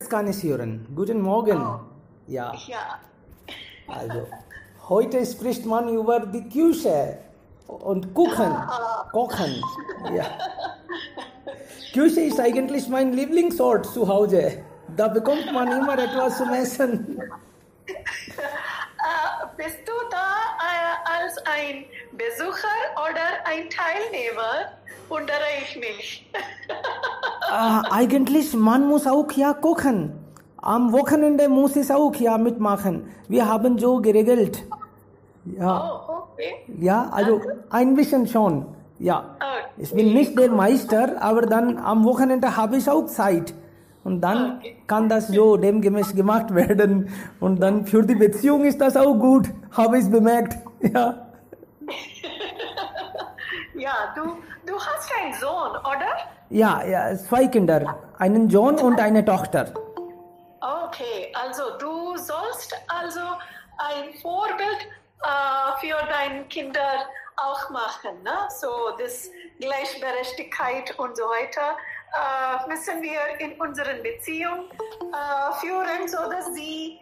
kann ich hören. Guten Morgen. Oh, Ja, ja. also heute spricht man über die Küche und Kochen. Ja. Küche ist eigentlich mein Lieblingsort zu Hause. Da bekommt man immer etwas zum Essen. Bist du da als ein Besucher oder ein Teilnehmer? Wundere ich mich. Eigentlich, man muss auch ja kochen. Am Wochenende muss ich auch ja mitmachen. Wir haben so geregelt. Ja, Oh, okay. ja, also ein bisschen schon. Ja, Okay. ich bin nicht der Meister, aber dann am Wochenende habe ich auch Zeit. Und dann Okay. kann das so demgemäß gemacht werden. Und dann für die Beziehung ist das auch gut, habe ich bemerkt. Ja, Ja, du hast einen Sohn, oder? ja, 2 Kinder, einen Sohn und eine Tochter. Okay, also du sollst also ein Vorbild für deine Kinder auch machen, ne? So das Gleichberechtigkeit und so weiter müssen wir in unseren Beziehungen führen, so dass sie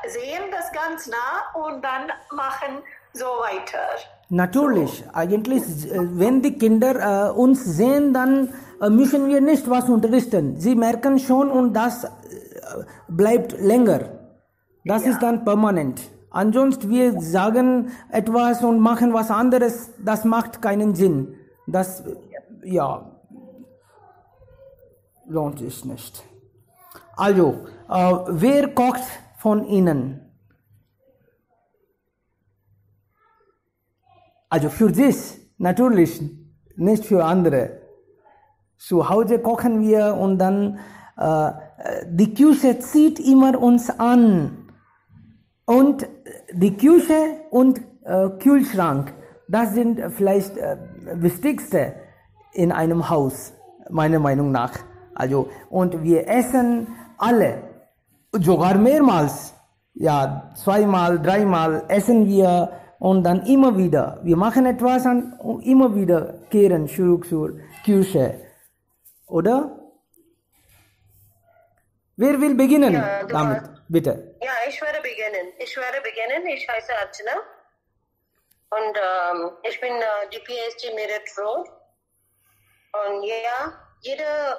sehen das ganz nah und dann machen so weiter. Natürlich, eigentlich, wenn die Kinder uns sehen, dann müssen wir nicht was unterrichten. Sie merken schon und das bleibt länger. Das ist dann permanent. Ansonsten wir sagen etwas und machen was anderes, das macht keinen Sinn. Das, ja, lohnt sich nicht. Also, wer kocht von Ihnen? Also für sich, natürlich, nicht für andere. Zu Hause kochen wir und dann die Küche zieht immer uns an. Und die Küche und Kühlschrank, das sind vielleicht wichtigste in einem Haus, meiner Meinung nach. Also, und wir essen alle, sogar mehrmals. Ja, 2-mal, 3-mal essen wir und dann immer wieder. Wir machen etwas und immer wieder kehren zurück zur Küche. Oder? Wer will beginnen Ja, du damit? Bitte. Ja, ich werde beginnen. Ich heiße Archana und ich bin DPSG Merit Road. Und ja, jeder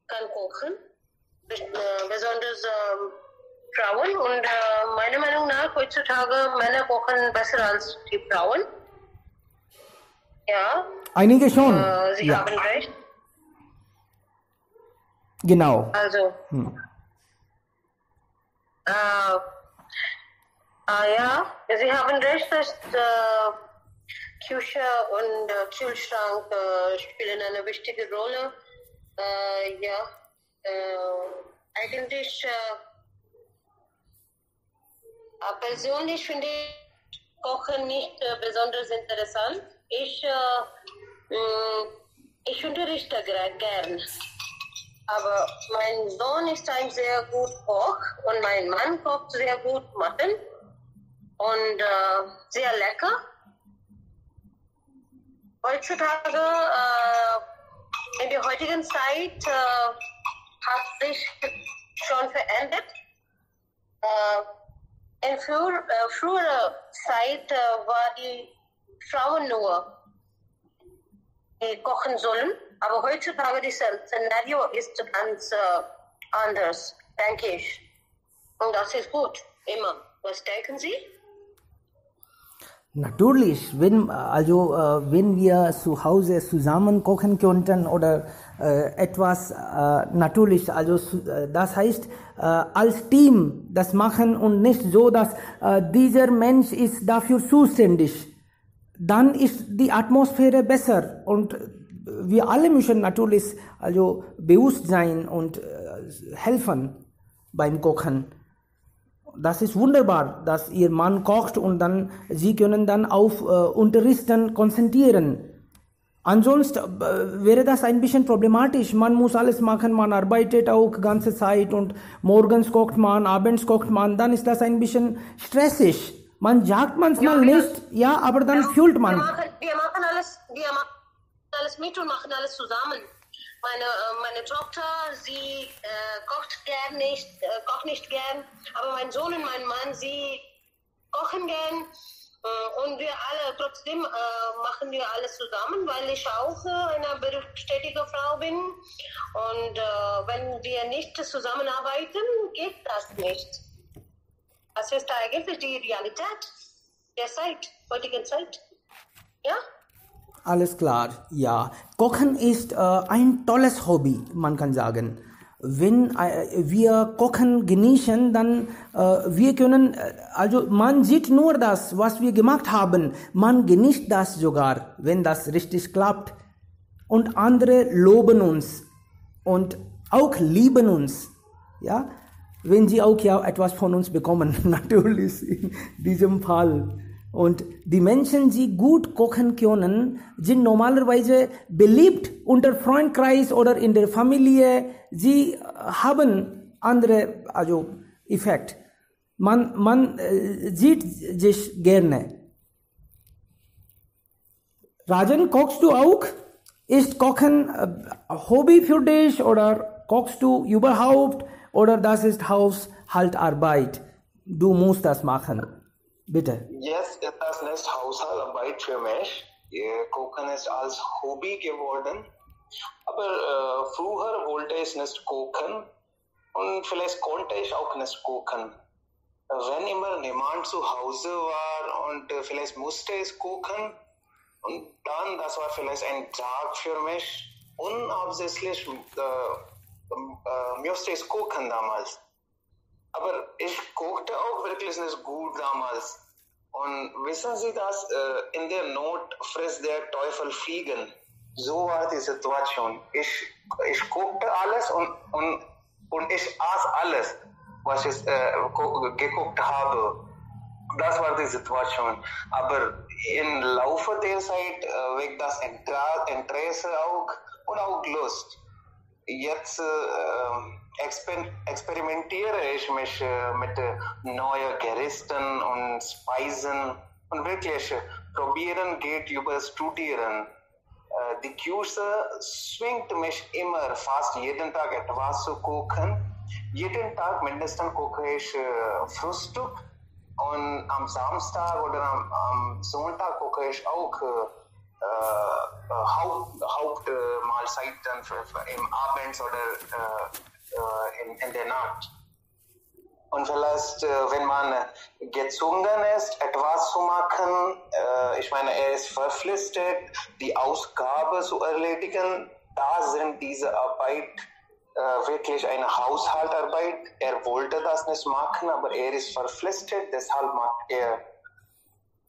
kann kochen, besonders Frauen. Und meiner Meinung nach heutzutage Männer kochen besser als die Frauen. Ja, Einige schon. sie Ja, haben recht. genau. Also, ja, Sie haben recht, dass Küche und Kühlschrank spielen eine wichtige Rolle. Ja, eigentlich persönlich finde ich Kochen nicht besonders interessant. Ich unterrichte gern. Aber mein Sohn ist ein sehr gut Koch und mein Mann kocht sehr gut Mutton und sehr lecker. Heutzutage, in der heutigen Zeit, hat sich schon verändert. In früherer Zeit war die Frauen nur, die kochen sollen. Aber heutzutage das Szenario ist ganz anders, denke ich. Und das ist gut, immer. Was denken Sie? Natürlich, wenn wir zu Hause zusammen kochen könnten oder etwas, natürlich, also das heißt, als Team das machen und nicht so, dass dieser Mensch ist dafür zuständig. Dann ist die Atmosphäre besser und wir alle müssen natürlich also bewusst sein und helfen beim Kochen. Das ist wunderbar, dass Ihr Mann kocht und dann Sie können dann auf Unterrichten konzentrieren. Ansonsten wäre das ein bisschen problematisch. Man muss alles machen, man arbeitet auch ganze Zeit und morgens kocht man, abends kocht man, dann ist das ein bisschen stressig. Man sagt manchmal nicht, ja, aber dann fühlt man. Wir machen alles mit und machen alles zusammen. Meine Tochter, sie kocht nicht gern, aber mein Sohn und mein Mann, sie kochen gern. Und wir alle, trotzdem machen wir alles zusammen, weil ich auch eine berufstätige Frau bin. Und wenn wir nicht zusammenarbeiten, geht das nicht. Das ist eigentlich die Realität der heutigen Zeit. Ja? Alles klar, ja. Kochen ist ein tolles Hobby, man kann sagen. Wenn wir Kochen genießen, dann wir können, also man sieht nur das, was wir gemacht haben. Man genießt das sogar, wenn das richtig klappt. Und andere loben uns und auch lieben uns, ja. Wenn sie auch ja etwas von uns bekommen, natürlich in diesem Fall. Und die Menschen, die gut kochen können, sind normalerweise beliebt unter Freundkreis oder in der Familie. Sie haben andere, also Effekt. Man sieht sich gerne. Rajan, kochst du auch? Ist Kochen ein Hobby für dich oder kochst du überhaupt? Oder das ist Haushaltarbeit? Du musst das machen. Bitte. Yes, das ist Haushaltarbeit für mich. Kochen ist als Hobby geworden. Aber früher wollte ich nicht kochen und vielleicht konnte ich auch nicht kochen. Wenn immer niemand zu Hause war und vielleicht musste ich kochen und dann, das war vielleicht ein Tag für mich. Unabsichtlich musste ich kochen damals. Aber ich kochte auch wirklich nicht gut damals. Und wissen Sie das? In der Not frisst der Teufel Fliegen. So war die Situation. Ich kochte alles und ich aß alles, was ich gekocht habe. Das war die Situation. Aber im Laufe der Zeit weckt das Interesse auch und auch Lust. Jetzt experimentiere ich mich mit neuen Gerichten und Speisen und wirklich probieren geht über Studieren. Die Küche zwingt mich immer fast jeden Tag etwas zu kochen. Jeden Tag mindestens koche ich Frühstück und am Samstag oder am Sonntag koche ich auch Hauptmahlzeiten im Abend oder in der Nacht. Und vielleicht, wenn man gezwungen ist, etwas zu machen, ich meine, er ist verpflichtet, die Ausgabe zu erledigen, da sind diese Arbeit wirklich eine Haushaltarbeit. Er wollte das nicht machen, aber er ist verpflichtet, deshalb macht er.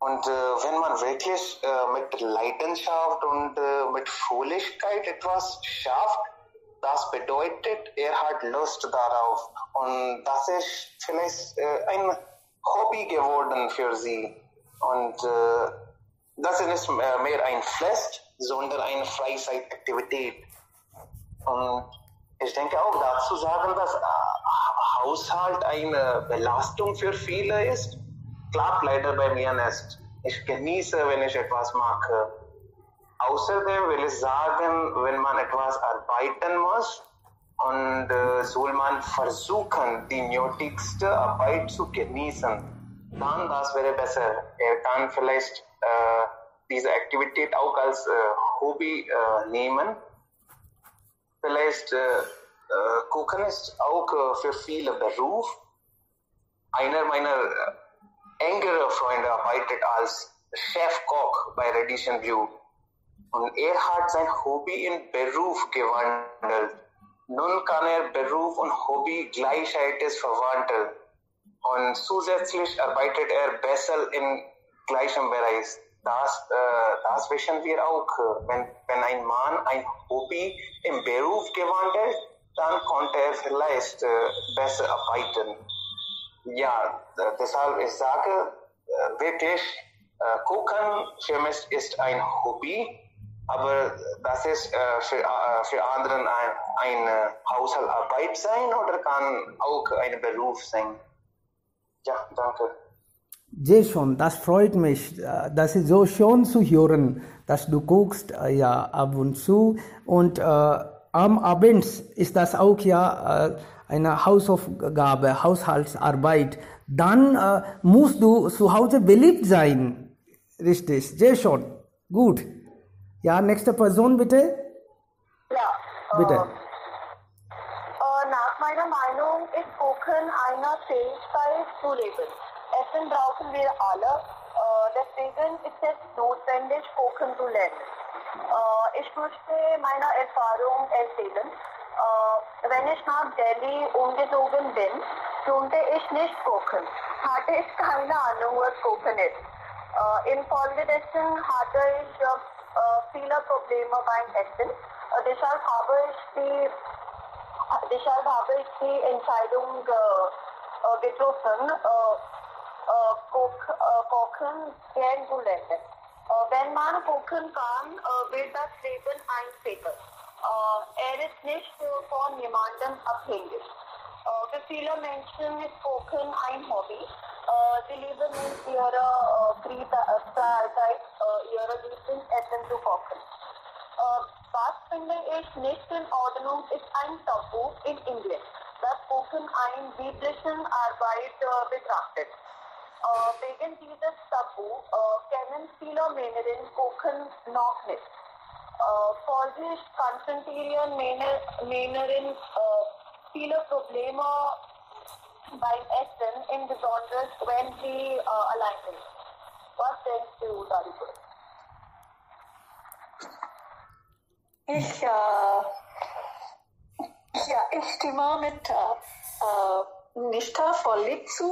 Und wenn man wirklich mit Leidenschaft und mit Fröhlichkeit etwas schafft, das bedeutet, er hat Lust darauf. Und das ist vielleicht ein Hobby geworden für sie. Und das ist nicht mehr ein Fest, sondern eine Freizeitaktivität. Und ich denke auch dazu sagen, dass Haushalt eine Belastung für viele ist. Klappt leider bei mir nicht. Ich genieße, wenn ich etwas mache. Außerdem will ich sagen, wenn man etwas arbeiten muss, und soll man versuchen, die nötigste Arbeit zu genießen, dann das wäre besser. Er kann vielleicht diese Aktivität auch als Hobby nehmen. Vielleicht Kochen ist auch für viele Beruf. Einer meiner engeren Freunde arbeitet als Chefkoch bei Radisson Blu. Und er hat sein Hobby in Beruf gewandelt. Nun kann er Beruf und Hobby gleichzeitig verwandeln. Und zusätzlich arbeitet er besser im gleichen Bereich. Das wissen wir auch. Wenn ein Mann ein Hobby im Beruf gewandelt, dann konnte er vielleicht besser arbeiten. Ja, deshalb ich sage wirklich, Kochen für mich ist ein Hobby. Aber das ist für andere eine Haushaltarbeit sein oder kann auch ein Beruf sein. Ja, danke. Sehr schön, das freut mich. Das ist so schön zu hören, dass du guckst, ja, ab und zu. Und am Abends ist das auch ja eine Hausaufgabe, Haushaltsarbeit. Dann musst du zu Hause beliebt sein. Richtig, sehr schön. Gut. Ja, nächste Person bitte. Ja. Bitte. Nach meiner Meinung ist Kochen eine Fähigkeit zu leben. Essen brauchen wir alle. Deswegen ist es notwendig, Kochen zu lernen. Ich möchte meine Erfahrung erzählen. Wenn ich nach Delhi umgezogen bin, konnte ich nicht kochen. Hatte ich keine Ahnung, was Kochen ist. Infolgedessen hatte ich viele Probleme beim Essen. Deshalb habe ich die Entscheidung getroffen, Kochen kennenzulernen. Wenn man kochen kann, wird das Leben einfacher. Ist nicht von jemandem abhängig. Für viele Menschen ist Kochen ein Hobby. Sie lieben mit ihrer Freizeit, ihre Lieblingsessen zu kochen. Was finde ich nicht in Ordnung, ist ein Tabu in Indien, das Kochen eine biblische Arbeit betrachtet. Wegen dieses Tabu kennen viele Männerinnen Kochen noch nicht. Folglich konzentrieren Männerinnen viele Probleme beim Essen, insbesondere wenn sie allein sind. Was denkst du darüber? Ich stimme mit Nishtha völlig zu.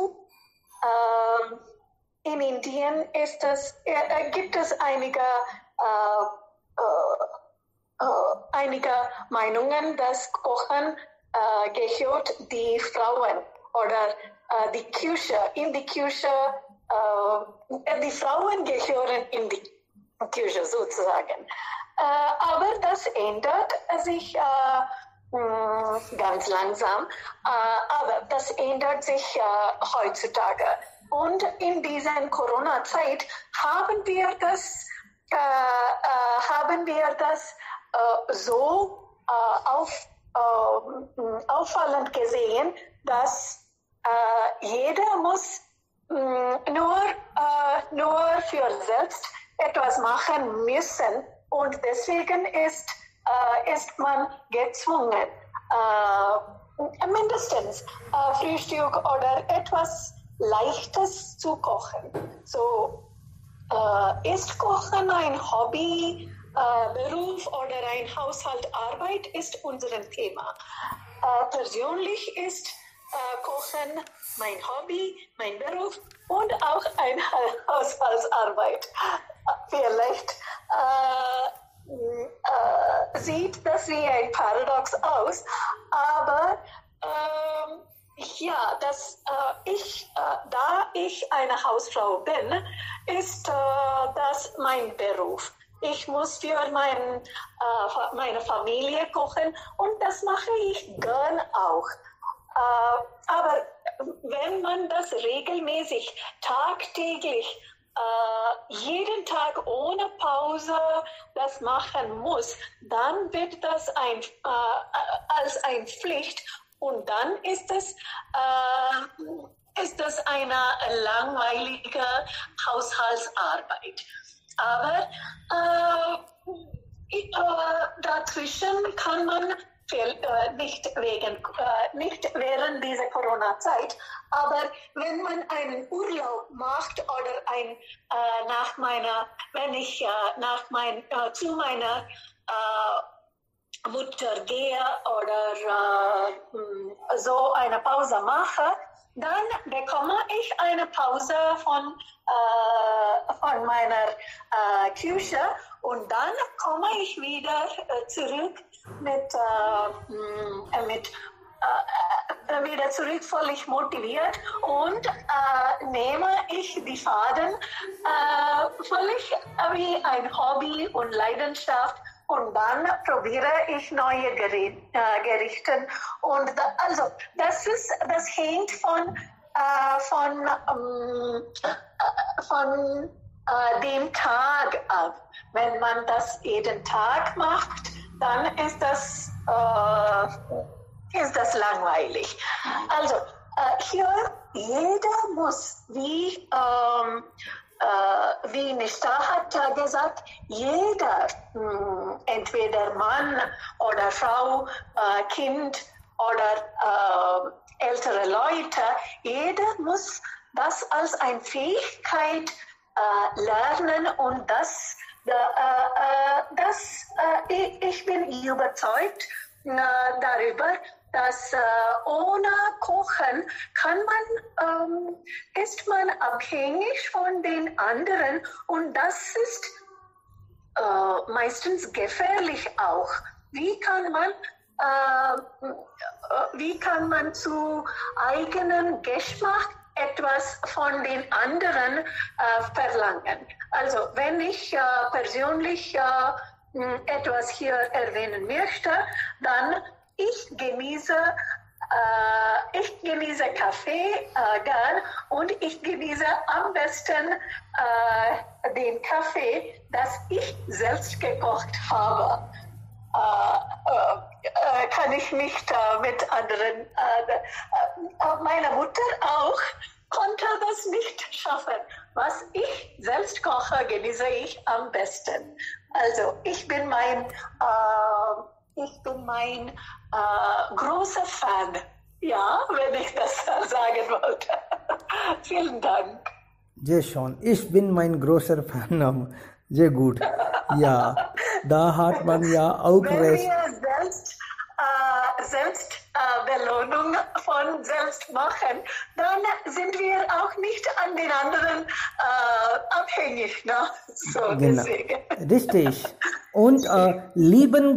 In Indien gibt es einige Meinungen, dass Kochen gehört die Frauen oder die Küche, in die Küche, die Frauen gehören in die Küche sozusagen. Aber das ändert sich ganz langsam, aber das ändert sich heutzutage. Und in dieser Corona-Zeit haben wir das so auffallend gesehen, dass jeder muss nur für selbst etwas machen müssen. Und deswegen ist man gezwungen, mindestens Frühstück oder etwas Leichtes zu kochen. So, ist Kochen ein Hobby, Beruf oder ein Haushaltsarbeit, ist unser Thema. Persönlich ist Kochen mein Hobby, mein Beruf und auch eine Haushaltsarbeit. Vielleicht sieht das wie ein Paradox aus, aber da ich eine Hausfrau bin, ist das mein Beruf. Ich muss für meine Familie kochen und das mache ich gern auch. Aber wenn man das regelmäßig, tagtäglich, jeden Tag ohne Pause das machen muss, dann wird das als eine Pflicht und dann ist es eine langweilige Haushaltsarbeit. Aber dazwischen kann man nicht während dieser Corona-Zeit, aber wenn man einen Urlaub macht oder zu meiner Mutter gehe oder so eine Pause mache, dann bekomme ich eine Pause von meiner Küche und dann komme ich wieder zurück wieder zurück völlig motiviert und nehme ich die Faden völlig wie ein Hobby und Leidenschaft. Und dann probiere ich neue Gerichte. Und das hängt von dem Tag ab. Wenn man das jeden Tag macht, dann ist das ist das langweilig. Also hier jeder muss, wie Nishta hat gesagt, jeder, entweder Mann oder Frau, Kind oder ältere Leute, jeder muss das als eine Fähigkeit lernen und ich bin überzeugt darüber, dass ohne Kochen ist man abhängig von den anderen und das ist meistens gefährlich auch. Wie kann man zu eigenen Geschmack etwas von den anderen verlangen? Also wenn ich persönlich etwas hier erwähnen möchte, dann ich genieße Kaffee gern und ich genieße am besten den Kaffee, das ich selbst gekocht habe. Kann ich nicht mit anderen. Meine Mutter auch konnte das nicht schaffen. Was ich selbst koche, genieße ich am besten. Also ich bin mein großer Fan, ja, wenn ich das sagen wollte. Vielen Dank. Sehr schön. Ich bin mein großer Fan. Sehr gut. Ja, da hat man ja auch wenn recht. wir selbst Belohnung von selbst machen, dann sind wir auch nicht an den anderen abhängig. Ne? So, Genau. deswegen. Richtig. Und Liebe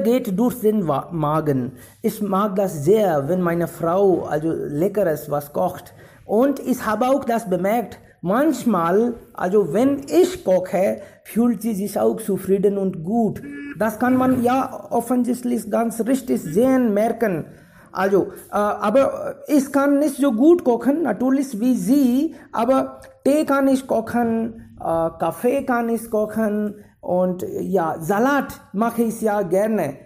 geht durch den Magen. Ich mag das sehr, wenn meine Frau Leckeres was kocht. Und ich habe auch das bemerkt, manchmal, wenn ich koche, fühlt sie sich auch zufrieden und gut. Das kann man ja offensichtlich ganz richtig sehen, merken. Aber ich kann nicht so gut kochen, natürlich wie sie, aber Tee kann ich kochen, Kaffee kann ich kochen und ja, Salat mache ich ja gerne.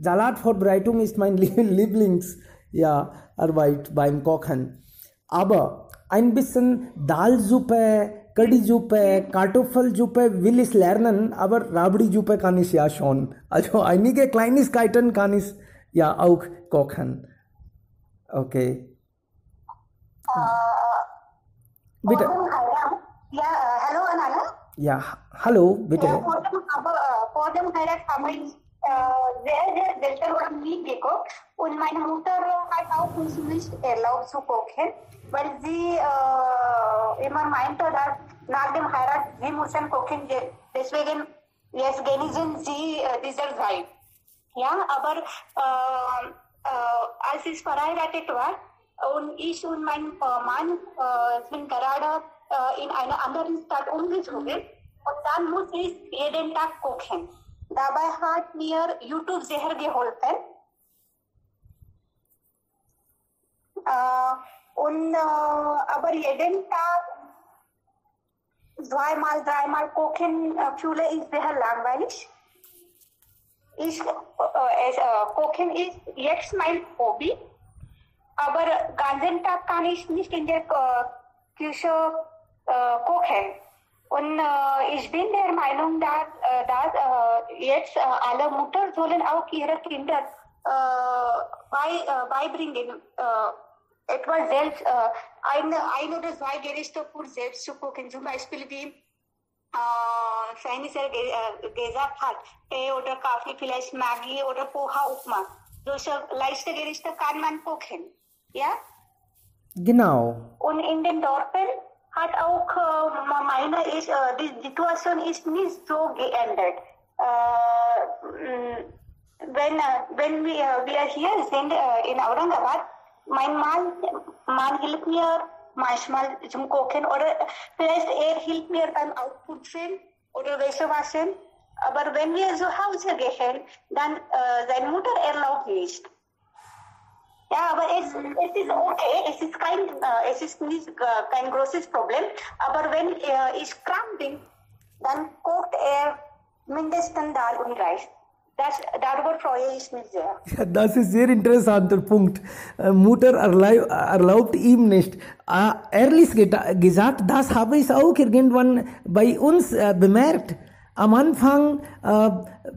Salatvorbereitung ist mein Lieblingsarbeit beim Kochen. Aber ein bisschen Dalsuppe, Kadisuppe, Kartoffelsuppe will ich lernen, aber Rabdi-Suppe kann ich ja schon. Einige Kleinigkeiten kann ich ja auch kochen. Okay. Bitte. Ja, hallo Anna. Ja, hallo, bitte. Vor dem Heirat habe ich sehr selten nie gekocht und meine Mutter hat auch uns nicht erlaubt zu kochen, weil sie immer meinte, dass nach dem Heirat sie müssen kochen, deswegen jetzt genießen sie diese Zeit. Ja, aber als ich verheiratet war und ich und mein Mann sind gerade in eine andere Stadt umgezogen und dann muss ich jeden Tag kochen. Dabei hat mir YouTube sehr geholfen. Aber jeden Tag zweimal, dreimal kochen fühle ich sehr langweilig. Kochen ist jetzt mein Hobby, aber den ganzen Tag kann ich nicht in der Küche kochen. Und ich bin der Meinung, dass jetzt alle Mütter sollen auch ihre Kinder beibringen, etwas selbst, ein oder zwei Gerichte für selbst zu kochen. Zum Beispiel wie Shani Sir gesagt hat, Tee oder Kaffee, vielleicht Maggi oder Poha Upma. Solche leichte Gerichte kann man kochen. Ja? Genau. Und in den Dörfern hat auch die Situation ist nicht so geändert. Wenn wir hier sind in Aurangabad, mein Mann hilft mir manchmal zum Kochen oder vielleicht hilft mir beim Aufputzen oder Wäsche waschen. Aber wenn wir zu Hause gehen, dann seine Mutter erlaubt nicht. Ja, aber es ist okay, es ist nicht kein großes Problem. Aber wenn ich krank bin, dann kocht mindestens Dal und Reis. Darüber freue ich mich sehr. Ja, das ist sehr interessanter Punkt. Mutter erlaubt ihm nicht. Ehrlich gesagt, das habe ich auch irgendwann bei uns bemerkt. Am Anfang,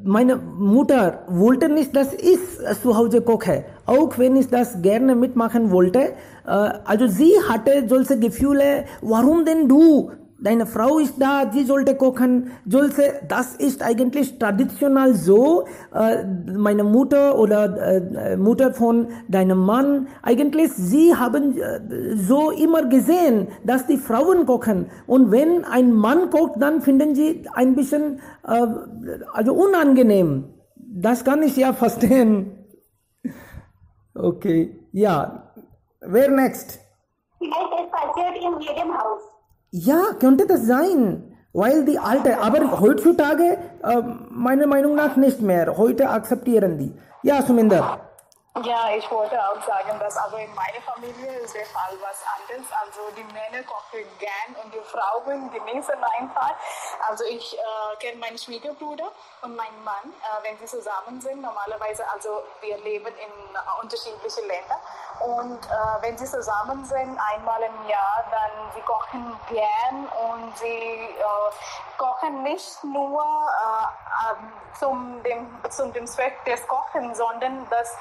meine Mutter wollte nicht, dass ich zu Hause koche, auch wenn ich das gerne mitmachen wollte. Also sie hatte solche Gefühle, warum denn du? Deine Frau ist da, sie sollte kochen, das ist eigentlich traditionell so. Meine Mutter oder Mutter von deinem Mann, eigentlich sie haben so immer gesehen, dass die Frauen kochen. Und wenn ein Mann kocht, dann finden sie ein bisschen also unangenehm. Das kann ich ja verstehen. Okay, ja. Wer next? Vielleicht es passiert in jedem Haus. Ja, könnte das sein, weil die alte, aber heutzutage meiner Meinung nach nicht mehr. Heute akzeptieren die. Ja, Suminder. Ja, ich wollte auch sagen, dass also in meiner Familie ist der Fall was anderes. Also die Männer kochen gern und die Frauen genießen einfach. Also ich kenne meinen Schwiegerbruder und meinen Mann, wenn sie zusammen sind. Normalerweise, also wir leben in unterschiedlichen Ländern. Und wenn sie zusammen sind, einmal im Jahr, dann sie kochen gern und sie kochen nicht nur zum dem Zweck des Kochens, sondern das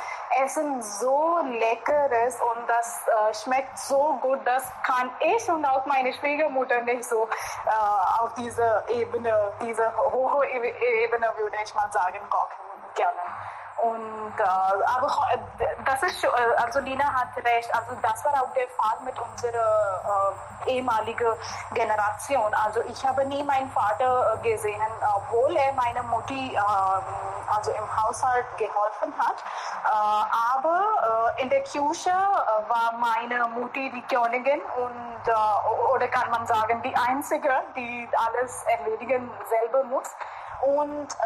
Essen so lecker ist und das schmeckt so gut, das kann ich und auch meine Schwiegermutter nicht so auf diese Ebene, diese hohe Ebene, würde ich mal sagen, kochen gerne. Und aber das ist also Lina hat recht, also das war auch der Fall mit unserer ehemaligen Generation. Also ich habe nie meinen Vater gesehen, obwohl er meiner Mutti also im Haushalt geholfen hat. Aber in der Küche war meine Mutti die Königin und oder kann man sagen die Einzige, die alles erledigen selber muss. Und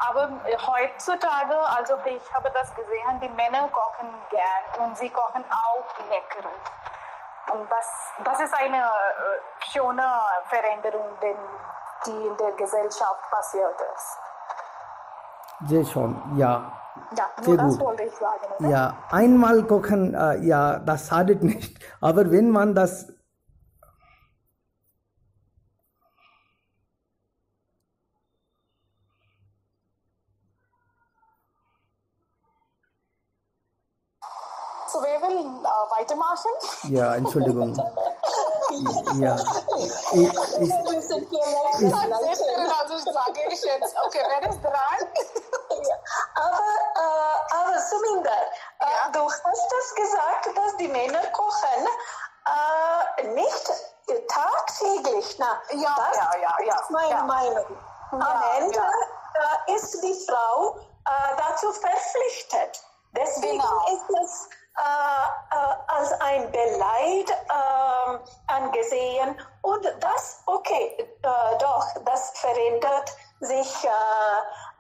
aber heutzutage, also ich habe das gesehen, die Männer kochen gern und sie kochen auch lecker. Und das ist eine schöne Veränderung, die in der Gesellschaft passiert ist. Sehr schön, ja. Ja, sehr nur das gut. wollte ich sagen. Oder? Ja, einmal kochen, ja, das schadet nicht. Aber wenn man das So, wer will weitermachen? ja, Entschuldigung. Ja. Wir sind hier also sage ich jetzt, okay, wer ist dran? Aber Suminder, du hast das gesagt, dass die Männer kochen nicht tagtäglich. Na, das ist meine Meinung. Am Ende ist die Frau dazu verpflichtet. Deswegen ist es als ein Beleid angesehen. Und das, doch, das verändert sich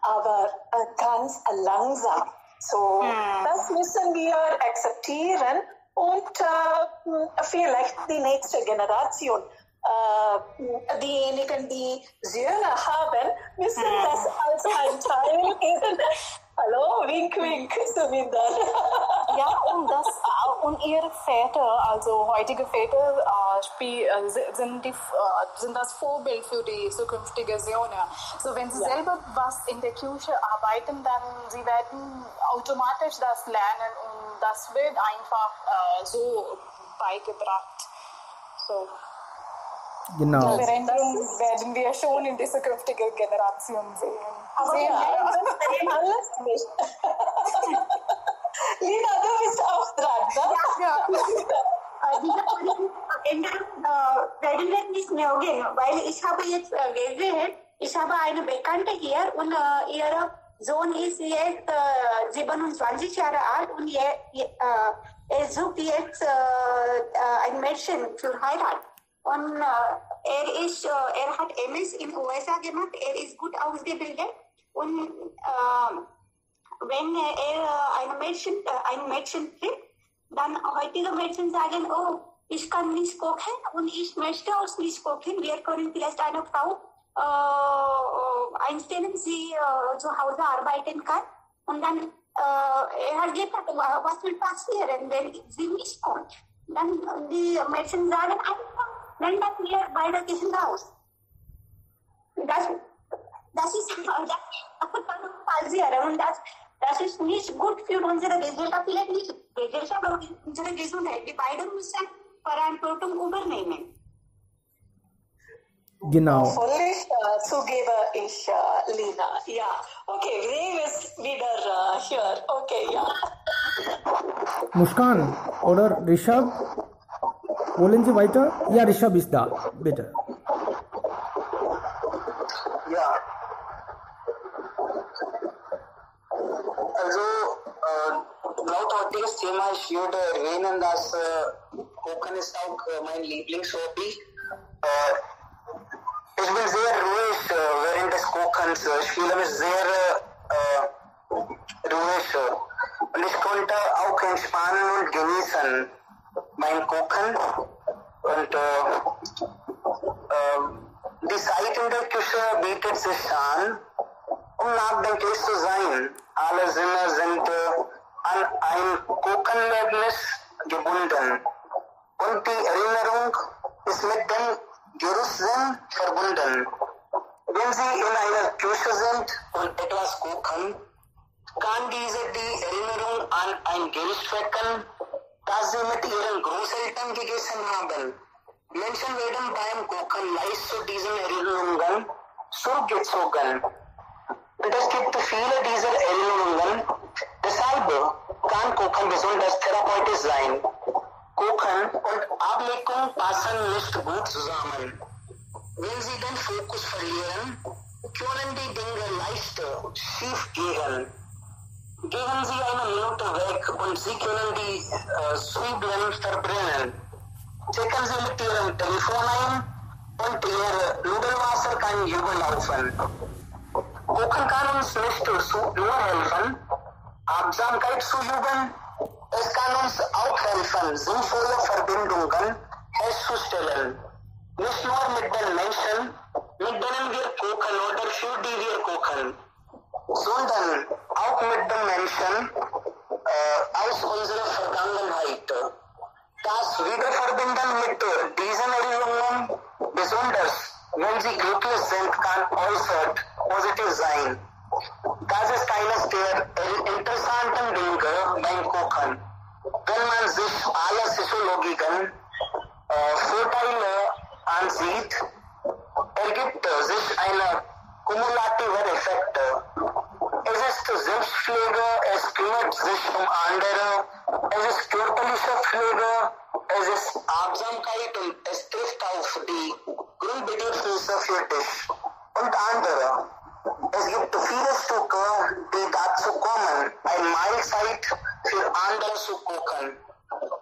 aber ganz langsam. So, das müssen wir akzeptieren und vielleicht die nächste Generation. Diejenigen, die Söhne haben, müssen das als ein Teil geben. Hallo, wink, wink, Suminder. Ja, und ihre Väter, also heutige Väter, sind das Vorbild für die zukünftigen Söhne. So, wenn sie selber was in der Küche arbeiten, dann sie werden automatisch das lernen und das wird einfach so beigebracht. So. Genau. Die Veränderung werden wir schon in dieser künftigen Generation sehen. Aber alles nicht. Lina, du bist auch dran, ne? Ja. Werden wir nicht mehr gehen, weil ich habe jetzt gesehen, ich habe eine Bekannte hier und ihr Sohn ist jetzt 27 Jahre alt und er sucht jetzt ein Mädchen für Heirat. Und er hat MS in den USA gemacht, er ist gut ausgebildet und wenn er ein Mädchen kriegt, dann heutige Mädchen sagen, oh, ich kann nicht kochen und ich möchte auch nicht kochen, wir können vielleicht eine Frau einstellen Sie zu Hause arbeiten kann. Und dann er hat gefragt, was will passieren, wenn sie nicht kommt. Dann die Menschen sagen einfach, dann wir beide gehen raus. Das ist passieren und das ist nicht gut für unsere Gesellschaft, vielleicht nicht Gesellschaft, aber unsere Gesundheit. Die beiden müssen Verantwortung übernehmen. Genau. Völlig zugebe ich, Lina. Ja, okay, Reem ist wieder hier. Okay, ja. Muskan oder Rishabh, wollen Sie weiter? Ja, Rishabh ist da, bitte. Ja. Also, laut heutiges Thema, ich würde erwähnen, dass Kochen ist auch mein Lieblingshobby. Ich bin sehr ruhig während des Kochens. Ich fühle mich sehr ruhig. Und ich konnte auch entspannen und genießen mein Kochen. Und die Zeit in der Küche bietet sich an, um nachdenklich zu sein. Alle Sinne sind an ein Kochenerlebnis gebunden. Und die Erinnerung ist mit dem Geruchssinn verbunden. Wenn Sie in einer Küche sind und etwas kochen, kann diese die Erinnerung an ein Gericht wecken, das Sie mit Ihren Großeltern gegessen haben. Menschen werden beim Kochen leicht zu diesen Erinnerungen zurückgezogen. Und es gibt viele dieser Erinnerungen. Deshalb kann Kochen besonders therapeutisch sein. Kochen und Ablenkung passen nicht gut zusammen. Wenn Sie den Fokus verlieren, können die Dinge leicht schief gehen. Gehen Sie eine Minute weg und Sie können die Zwiebeln verbrennen. Checken Sie mit Ihrem Telefon ein und Ihr Nudelwasser kann überlaufen. Kochen kann uns nicht nur helfen, Achtsamkeit zu üben. Es kann uns auch helfen, sinnvolle Verbindungen herzustellen. Nicht nur mit den Menschen, mit denen wir kochen oder für die wir kochen, sondern auch mit den Menschen aus unserer Vergangenheit. Das Wiederverbinden mit diesen Erinnerungen, besonders wenn sie glücklich sind, kann äußerst positiv sein. Das ist eines der interessanten Dinge beim Kochen. Wenn man sich alle psychologischen Vorteile ansieht, ergibt sich ein kumulativer Effekt. Es ist Selbstpflege, es kümmert sich um andere, es ist körperliche Pflege, es ist Achtsamkeit und es trifft auf die Grundbedürfnisse für dich und andere. Es gibt viele Stücke, die dazu kommen, eine Mahlzeit für andere zu kochen.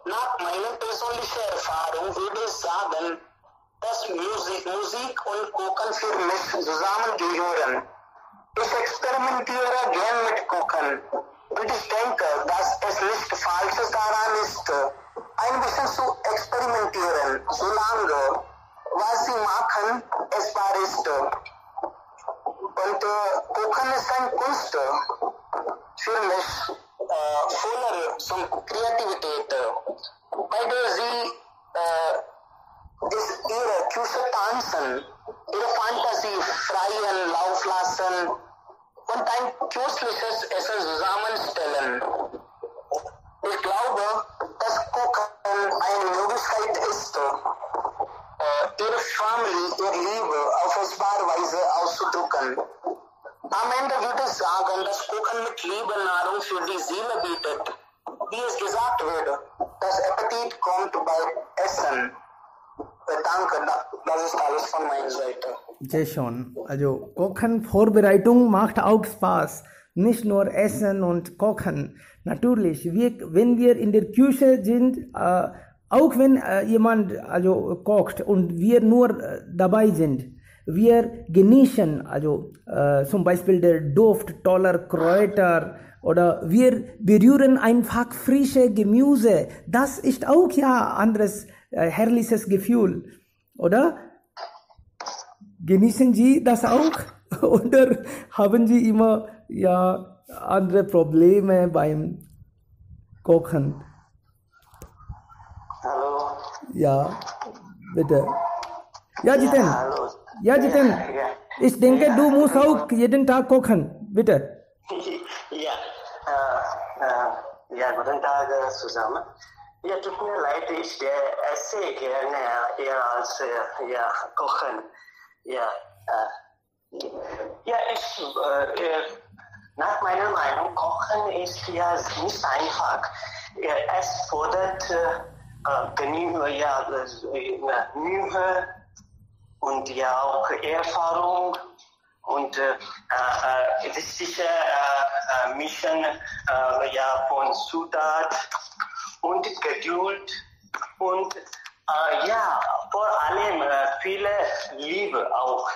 Nach meiner persönlichen Erfahrung würde ich sagen, dass Musik und Kochen für mich zusammengehören. Ich experimentiere gern mit Kochen und ich denke, dass es nichts Falsches daran ist, ein bisschen zu experimentieren, solange was sie machen essbar ist. Und Kochen ist eine Kunst für mich voller Kreativität, bei der sie ihre Küche tanzen, ihre Fantasie freien Lauf lassen und ein köstliches Essen zusammenstellen. Ich glaube, dass Kochen eine Möglichkeit ist, ihre Familie, ihre Liebe auf essbare Weise auszudrücken. Am Ende würde ich sagen, dass Kochen mit Liebe Nahrung für die Seele bietet. Wie es gesagt wird, das Appetit kommt bei Essen. Danke, das ist alles von meiner Seite. Sehr schön. Also Kochen, Vorbereitung macht auch Spaß. Nicht nur Essen und Kochen. Natürlich, wenn wir in der Küche sind, auch wenn jemand kocht und wir nur dabei sind, wir genießen zum Beispiel der Duft toller Kräuter oder wir berühren einfach frische Gemüse. Das ist auch ja anderes herrliches Gefühl, oder? Genießen Sie das auch? Oder haben Sie immer andere Probleme beim Kochen? Hallo. Ja, bitte. Ja, Jiten. Ja, hallo. Ja, Jiten. Ja. Ich denke, du musst auch jeden Tag kochen. Bitte. Ja, guten Tag zusammen. Ja, tut mir leid, ich esse gerne eher als kochen. Nach meiner Meinung, Kochen ist ja nicht einfach. Es fordert Mühe und ja auch Erfahrung und richtige Mischen von Zutaten und Geduld und vor allem viele Liebe auch.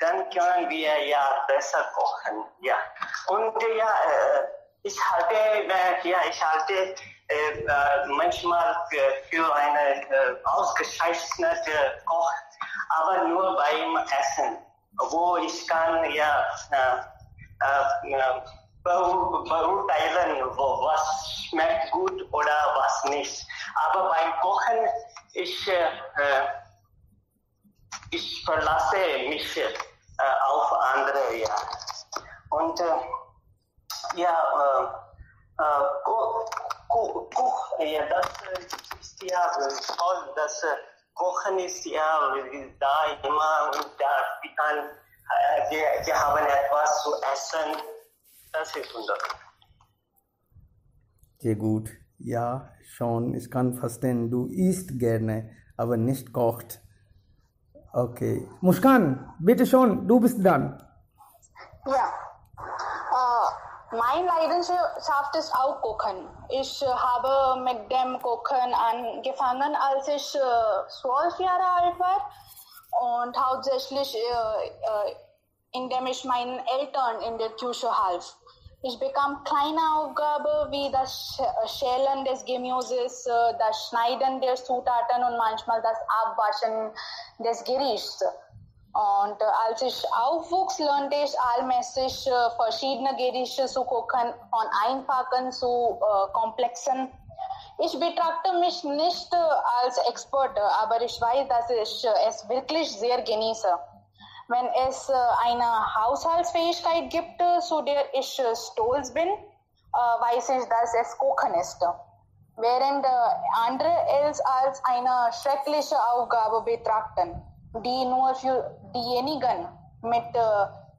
Dann können wir besser kochen. Ja. Und ich halte manchmal für eine ausgezeichnete Koch, aber nur beim Essen, wo ich kann beurteilen, was schmeckt gut oder was nicht. Aber beim Kochen, ich verlasse mich auf andere, ja. Und das ist ja toll, das Kochen ist ja da immer und wir haben etwas zu essen. Das ist wunderbar. Sehr gut. Ja, schon, ich kann verstehen, du isst gerne, aber nicht kocht. Okay. Muskan, bitte schon, du bist dran. Ja. Meine Leidenschaft ist auch Kochen. Ich habe mit dem Kochen angefangen, als ich 12 Jahre alt war und hauptsächlich indem ich meinen Eltern in der Küche half. Ich bekam kleine Aufgaben wie das Schälen des Gemüses, das Schneiden der Zutaten und manchmal das Abwaschen des Gerichts. Und als ich aufwuchs, lernte ich allmählich verschiedene Gerichte zu kochen, von einfachen zu komplexen. Ich betrachte mich nicht als Experte, aber ich weiß, dass ich es wirklich sehr genieße. Wenn es eine Haushaltsfähigkeit gibt, zu der ich stolz bin, weiß ich, dass es Kochen ist. Während andere es als eine schreckliche Aufgabe betrachten, die nur für diejenigen mit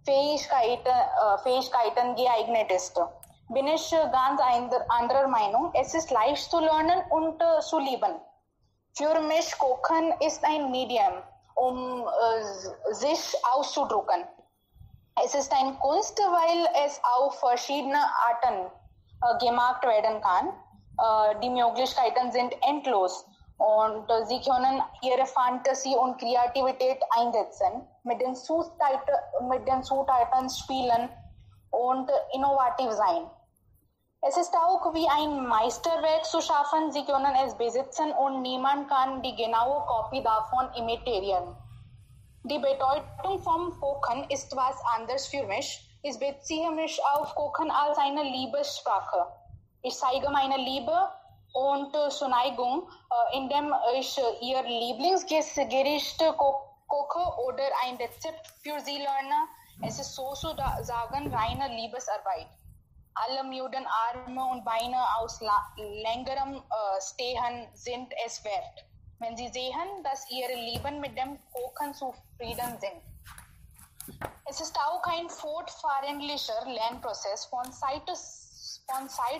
Fähigkeiten geeignet ist, bin ich ganz anderer Meinung. Es ist leicht zu lernen und zu lieben. Für mich Kochen ist ein Medium, um sich auszudrücken. Es ist eine Kunst, weil es auf verschiedene Arten gemacht werden kann. Die Möglichkeiten sind endlos und sie können ihre Fantasie und Kreativität einsetzen, mit den Zutaten spielen und innovativ sein. Es ist auch wie ein Meisterwerk zu schaffen. Sie können es besitzen und niemand kann die genaue Kopie davon imitieren. Die Bedeutung vom Kochen ist was anderes für mich. Ich beziehe mich auf Kochen als eine Liebessprache. Ich zeige meine Liebe und Zuneigung, indem ich ihr Lieblingsgericht koche oder ein Rezept für sie lerne. Es ist sozusagen reine Liebesarbeit. Alle müden Arme und Beine aus längerem Stehen sind es wert, wenn sie sehen, dass ihre Lieben mit dem Kochen zufrieden sind. Es ist auch ein fortfahrendlicher Lernprozess. Von Zeit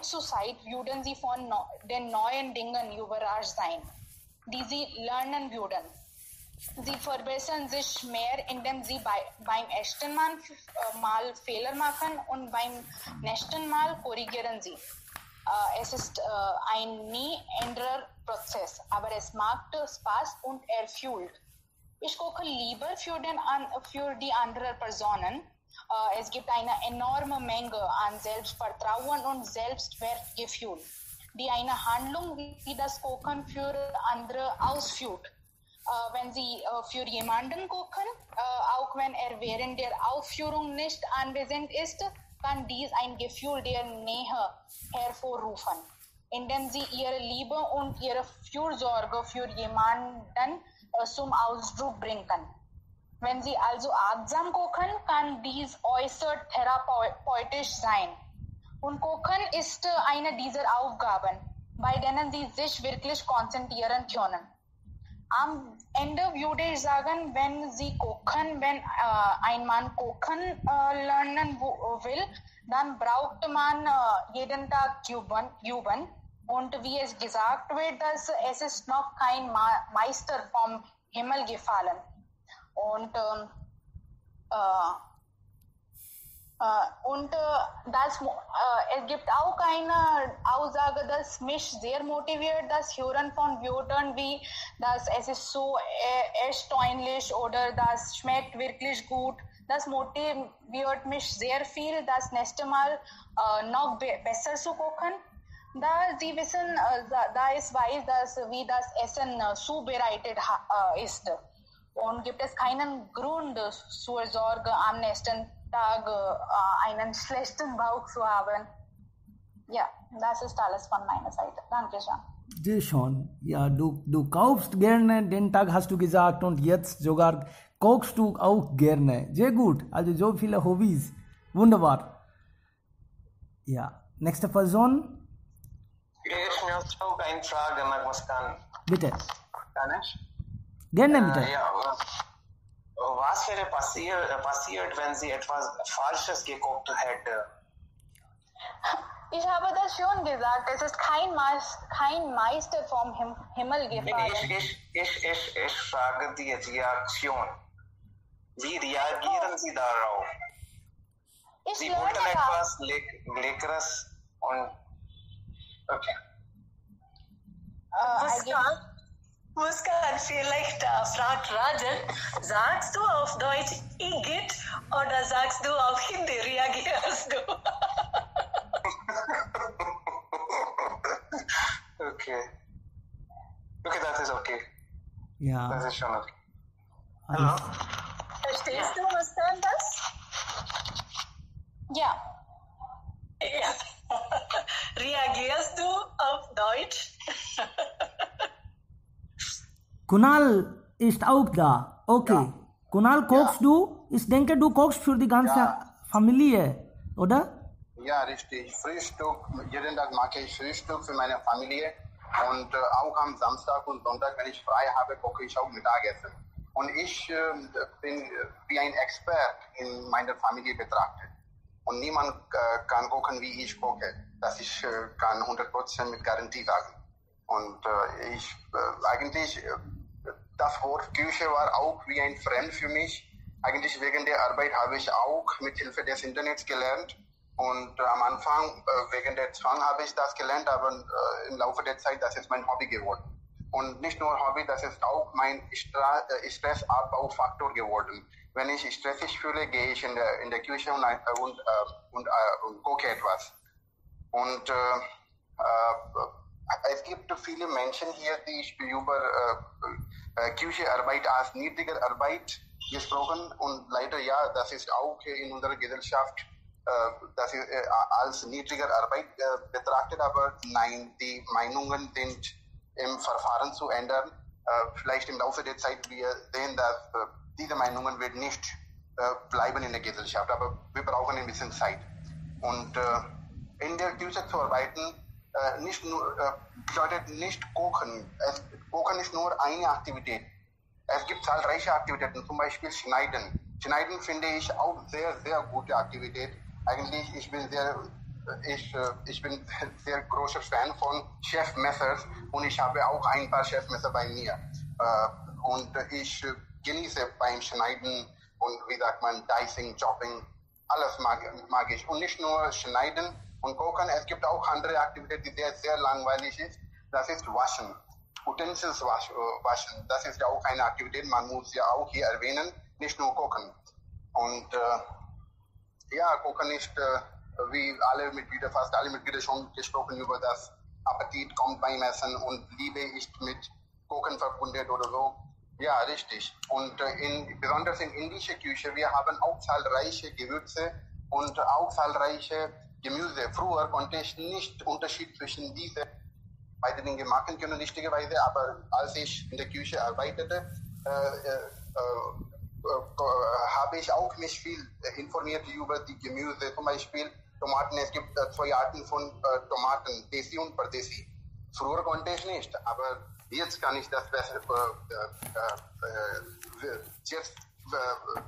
zu Zeit würden sie von den neuen Dingen überrascht sein, die sie lernen würden. Sie verbessern sich mehr, indem sie beim ersten Mal Fehler machen und beim nächsten Mal korrigieren sie. Es ist ein nie endender Prozess, aber es macht Spaß und erfüllt. Ich koche lieber für die anderen Personen. Es gibt eine enorme Menge an Selbstvertrauen und Selbstwertgefühl, die eine Handlung wie das Kochen für andere ausführt. wenn sie für jemanden kochen, auch wenn während der Aufführung nicht anwesend ist, kann dies ein Gefühl der Nähe hervorrufen, indem sie ihre Liebe und ihre Fürsorge für jemanden zum Ausdruck bringen. Wenn sie also achtsam kochen, kann dies äußerst therapeutisch sein. Und Kochen ist eine dieser Aufgaben, bei denen sie sich wirklich konzentrieren können. Am Ende würde ich sagen, wenn sie kochen, wenn ein Mann kochen lernen will, dann braucht man jeden Tag üben. Und wie es gesagt wird, dass es ist noch kein Meister vom Himmel gefallen. Und es gibt auch eine Aussage, das mich sehr motiviert, das Hören von Wörtern wie, dass es ist so erstaunlich oder das schmeckt wirklich gut. Das motiviert mich sehr viel, das nächste Mal noch besser zu kochen. Da sie wissen, da es weiß, dass wie das Essen zubereitet ist. Und gibt es keinen Grund zur Sorge, am nächsten Tag einen schlechten Bauch zu haben. Ja, das ist alles von meiner Seite. Danke schön. Schon. Ja, du kaufst gerne, den Tag hast du gesagt, und jetzt sogar kochst du auch gerne. Sehr gut. Also so viele Hobbys. Wunderbar. Ja, nächste Person. Ich möchte auch eine Frage nach was kann. Bitte. Kann ich? Gerne bitte. Ja, was wäre passiert, wenn sie etwas Falsches gekocht hätte? Ich habe das schon gesagt, es ist kein Meister vom Himmel gefallen. Ich frage die Reaktion. Wie reagieren Sie darauf? Sie wollten etwas Leckeres und... Okay. Muskan, vielleicht fragt Rajan, sagst du auf Deutsch Igitt oder sagst du auf Hindi, reagierst du? Okay. Okay, das ist okay. Ja. Das ist schon okay. Hallo. Verstehst du, Muskan, das? Ja. Ja. Reagierst du auf Deutsch? Kunal ist auch da. Okay. Ja. Kunal, kochst du? Ich denke, du kochst für die ganze Familie, oder? Ja, richtig. Frühstück. Jeden Tag mache ich Frühstück für meine Familie. Und auch am Samstag und Sonntag, wenn ich frei habe, koche ich auch Mittagessen. Und ich bin wie ein Expert in meiner Familie betrachtet. Und niemand kann kochen, wie ich koche. Das ich kann 100% mit Garantie sagen. Und eigentlich, das Wort Küche war auch wie ein Fremd für mich. Eigentlich wegen der Arbeit habe ich auch mit Hilfe des Internets gelernt. Und am Anfang, wegen der Zwang habe ich das gelernt, aber im Laufe der Zeit, das ist mein Hobby geworden. Und nicht nur Hobby, das ist auch mein Stressabbau-Faktor geworden. Wenn ich stressig fühle, gehe ich in der Küche und koche etwas. Und es gibt viele Menschen hier, die über Küchearbeit als niedrige Arbeit gesprochen. Und leider ja, das ist auch in unserer Gesellschaft das ist als niedrige Arbeit betrachtet. Aber nein, die Meinungen sind im Verfahren zu ändern. Vielleicht im Laufe der Zeit wir sehen, dass diese Meinungen wird nicht bleiben in der Gesellschaft, aber wir brauchen ein bisschen Zeit. Und in der Küche zu arbeiten, nicht nur, bedeutet nicht kochen. Kochen ist nur eine Aktivität. Es gibt zahlreiche Aktivitäten, zum Beispiel Schneiden. Schneiden finde ich auch sehr, sehr gute Aktivität. Eigentlich, ich bin sehr großer Fan von Chefmessers und ich habe auch ein paar Chefmesser bei mir. Und ich genieße beim Schneiden und wie sagt man, Dicing, Chopping, alles mag ich. Und nicht nur Schneiden und Kochen, es gibt auch andere Aktivitäten, die sehr, sehr langweilig ist. Das ist Waschen. Utensils waschen. Das ist ja auch eine Aktivität, man muss ja auch hier erwähnen, nicht nur Kochen. Und Kochen ist, wie fast alle Mitglieder schon gesprochen über das Appetit kommt beim Essen und Liebe ist mit Kochen verbunden oder so. Ja, richtig. Und besonders in indischer Küche, wir haben auch zahlreiche Gewürze und auch zahlreiche Gemüse. Früher konnte ich nicht Unterschied zwischen diese beiden Dinge machen können, richtigerweise, aber als ich in der Küche arbeitete, habe ich auch mich viel informiert über die Gemüse, zum Beispiel Tomaten. Es gibt 2 Arten von Tomaten, Desi und Pardesi. Früher konnte ich nicht, aber jetzt kann ich das besser, jetzt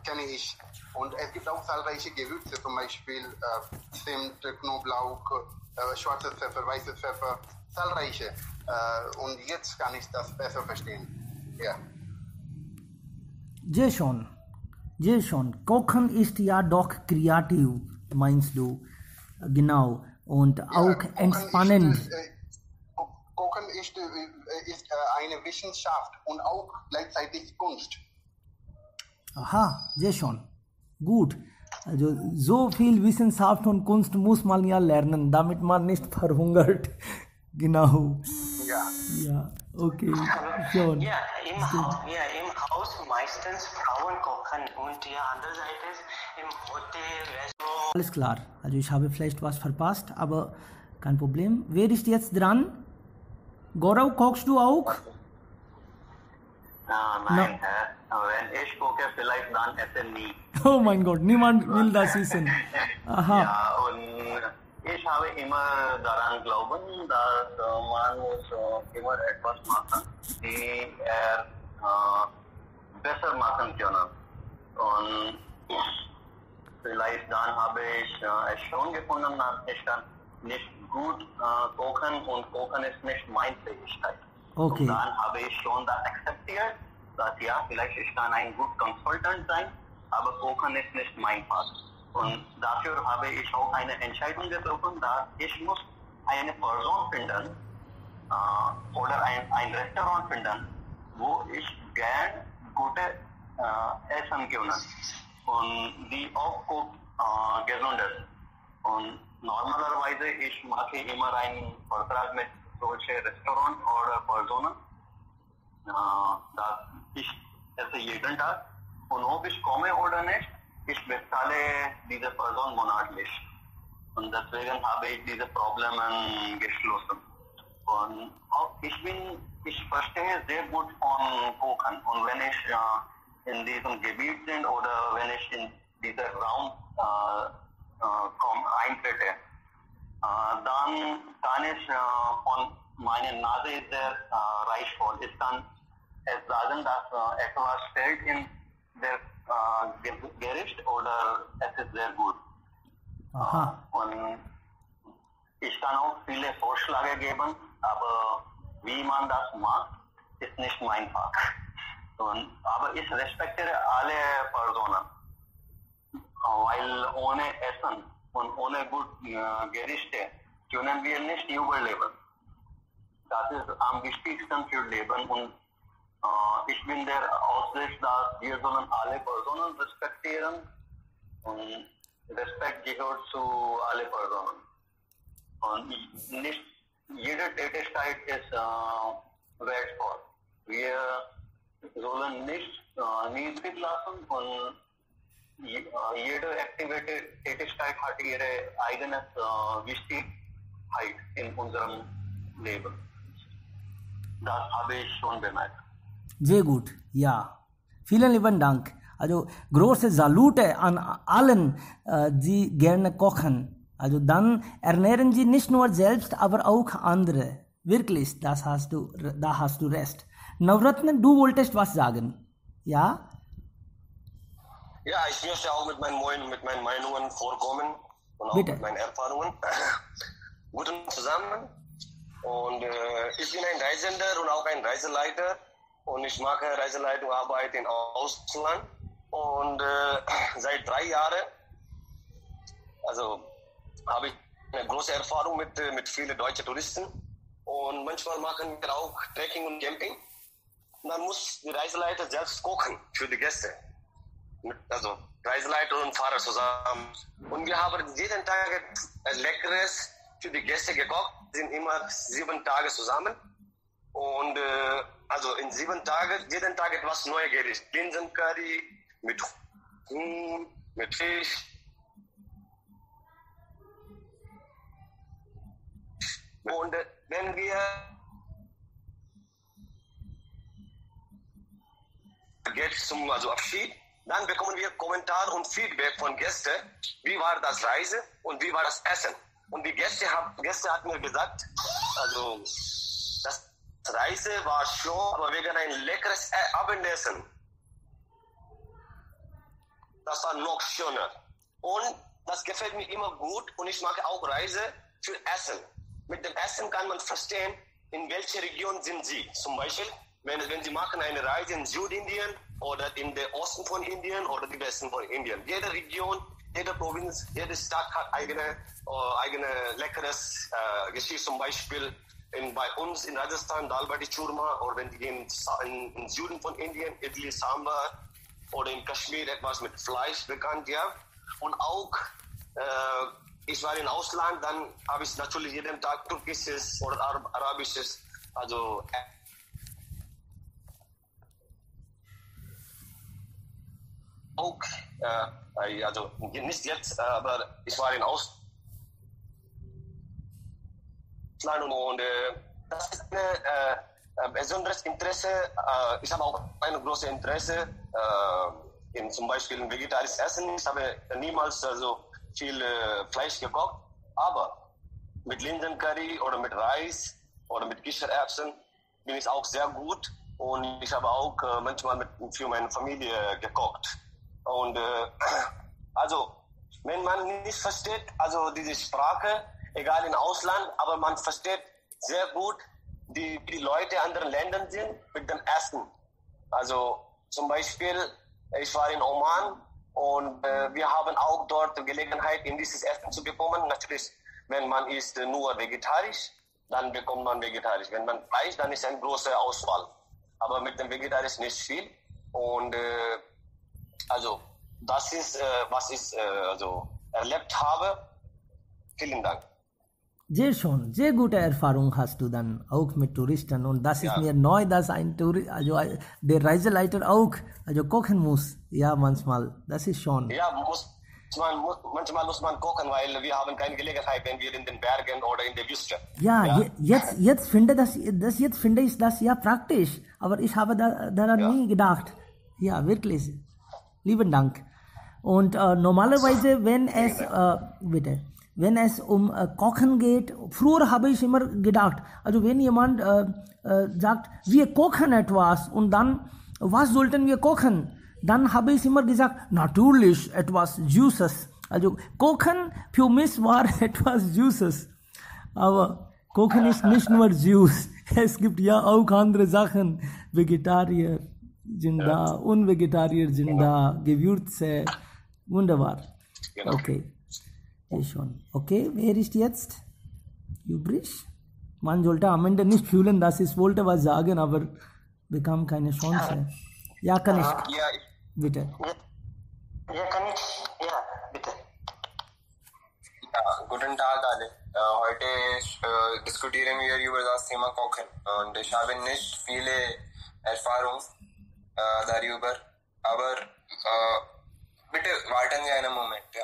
kenne ich. Und es gibt auch zahlreiche Gewürze, zum Beispiel Zimt, Knoblauch, schwarzes Pfeffer, weißes Pfeffer, zahlreiche. Und jetzt kann ich das besser verstehen. Ja. Jason, Kochen ist ja doch kreativ, meinst du? Genau. Und auch entspannend. Kochen ist eine Wissenschaft und auch gleichzeitig Kunst. Aha, Jason. Gut. Also so viel Wissenschaft und Kunst muss man ja lernen, damit man nicht verhungert. Genau. Ja, okay. Schon. Ja, im Haus meistens Frauen kochen und die andere Seite ist im Hotel, Restaurant. Alles klar. Also ich habe vielleicht was verpasst, aber kein Problem. Wer ist jetzt dran? Gaurav, kochst du auch? Nein, wenn ich koche, vielleicht dann essen nie. Oh mein Gott, niemand will das wissen. Aha. Ja, und ich habe immer daran glauben, dass man muss immer etwas machen, die besser machen können. Und vielleicht dann habe ich es schon gefunden, dass ich kann nicht gut kochen und Kochen ist nicht meine Fähigkeit. Okay. Und dann habe ich schon das akzeptiert, dass ja, vielleicht ich kann ein guter Consultant sein, aber Kochen ist nicht mein Part. Und dafür habe ich auch eine Entscheidung getroffen, dass ich muss eine Person finden oder ein Restaurant finden, wo ich gern gute Essen können und die auch gesund ist. Und normalerweise ich mache immer einen Vertrag mit solchen Restaurants oder Personen, dass ich esse jeden Tag und ob ich komme oder nicht, ich bezahle diese Person monatlich. Und deswegen habe ich diese Probleme geschlossen. Und auch ich verstehe sehr gut von Kochen. Und wenn ich in diesem Gebiet bin oder wenn ich in diesen Raum eintrete, dann kann ich von meiner Nase sehr reizvoll. Ich kann es sagen, dass etwas fällt in der Gericht oder es ist sehr gut. Aha. Und ich kann auch viele Vorschläge geben, aber wie man das macht, ist nicht mein Fach. Aber ich respektiere alle Personen, weil ohne Essen und ohne gute Gerichte können wir nicht überleben. Das ist am wichtigsten für Leben und ich bin der Aussicht, dass wir sollen alle Personen respektieren und Respekt gehört zu allen Personen. Und nicht jede Tätigkeit ist wertvoll. Wir sollen nicht niedrig lassen und jede Tätigkeit hat ihre eigene Wichtigkeit in unserem Leben. Das habe ich schon bemerkt. Sehr gut, ja. Vielen lieben Dank. Also große Salute an allen, die gerne kochen. Also dann ernähren sie nicht nur selbst, aber auch andere. Wirklich, da hast du recht. Navratna, du wolltest was sagen? Ja? Ja, ich möchte auch mit meinen Meinungen vorkommen und auch Bitte. mit meinen Erfahrungen. Guten zusammen. Und ich bin ein Reisender und auch ein Reiseleiter. Und ich mache Reiseleitung, Arbeit im Ausland. Und seit 3 Jahren, also habe ich eine große Erfahrung mit vielen deutschen Touristen. Und manchmal machen wir auch Trekking und Camping. Und dann muss die Reiseleiter selbst kochen für die Gäste. Also Reiseleiter und Fahrer zusammen. Und wir haben jeden Tag Leckeres für die Gäste gekocht. Wir sind immer 7 Tage zusammen. Und also in 7 Tagen, jeden Tag etwas neues Gericht. Linsencurry mit Huhn, mit Fisch. Und wenn wir jetzt zum Abschied, dann bekommen wir Kommentare und Feedback von Gästen, wie war das Reise und wie war das Essen. Und die Gäste hat mir gesagt, also das Reise war schon, aber wegen ein leckeres Abendessen. Das war noch schöner. Und das gefällt mir immer gut und ich mache auch Reise für Essen. Mit dem Essen kann man verstehen, in welcher Region sind Sie. Zum Beispiel, wenn Sie machen eine Reise in Südindien oder in den Osten von Indien oder den Westen von Indien. Jede Region, jede Provinz, jede Stadt hat eigene leckeres Geschichte. Zum Beispiel bei uns in Rajasthan Dal Bati Churma, oder wenn die gehen im Süden von Indien, Idli Sambar, oder in Kashmir etwas mit Fleisch bekannt, ja. Und auch ich war im Ausland, dann habe ich natürlich jeden Tag türkisches oder arabisches, also auch, also nicht jetzt, aber ich war im Ausland und das ist ein besonderes Interesse. Ich habe auch ein großes Interesse in zum Beispiel in vegetarisches Essen. Ich habe niemals viel Fleisch gekocht, aber mit Linsencurry oder mit Reis oder mit Kichererbsen bin ich auch sehr gut und ich habe auch manchmal für meine Familie gekocht. Und also wenn man nicht versteht, also diese Sprache, egal im Ausland, aber man versteht sehr gut, wie die Leute in anderen Ländern sind mit dem Essen. Also zum Beispiel, ich war in Oman und wir haben auch dort Gelegenheit, in dieses Essen zu bekommen. Natürlich, wenn man isst nur vegetarisch, dann bekommt man vegetarisch. Wenn man Fleisch, dann ist eine große Auswahl. Aber mit dem Vegetarisch nicht viel. Und also das ist, was ich erlebt habe. Vielen Dank. Sehr schön, sehr gute Erfahrung hast du dann auch mit Touristen und das ist mir neu, dass ein der Reiseleiter auch kochen muss, ja manchmal, das ist schon. Ja, manchmal muss man kochen, weil wir haben keine Gelegenheit, wenn wir in den Bergen oder in der Wüste. Ja. Jetzt finde ich das ja praktisch, aber ich habe daran nie gedacht. Ja, wirklich, lieben Dank. Und normalerweise, wenn es Kochen geht, früher habe ich immer gedacht, also wenn jemand sagt, wir kochen etwas und dann, was sollten wir kochen? Dann habe ich immer gesagt, natürlich etwas Süßes. Also kochen für mich war etwas Süßes. Aber kochen ist nicht nur süß. Es gibt ja auch andere Sachen. Vegetarier sind da, Unvegetarier sind da, Gewürze, wunderbar. Okay. Schon. Okay, wer ist jetzt übrig? Man sollte am Ende nicht fühlen, dass ich wollte was sagen, aber bekam keine Chance. Ja, kann ich. Ja, bitte. Ja, kann ich. Ja, bitte. Ja, guten Tag alle. Heute diskutieren wir über das Thema Kochen und ich habe nicht viele Erfahrung darüber, aber bitte warten Sie einen Moment, ja.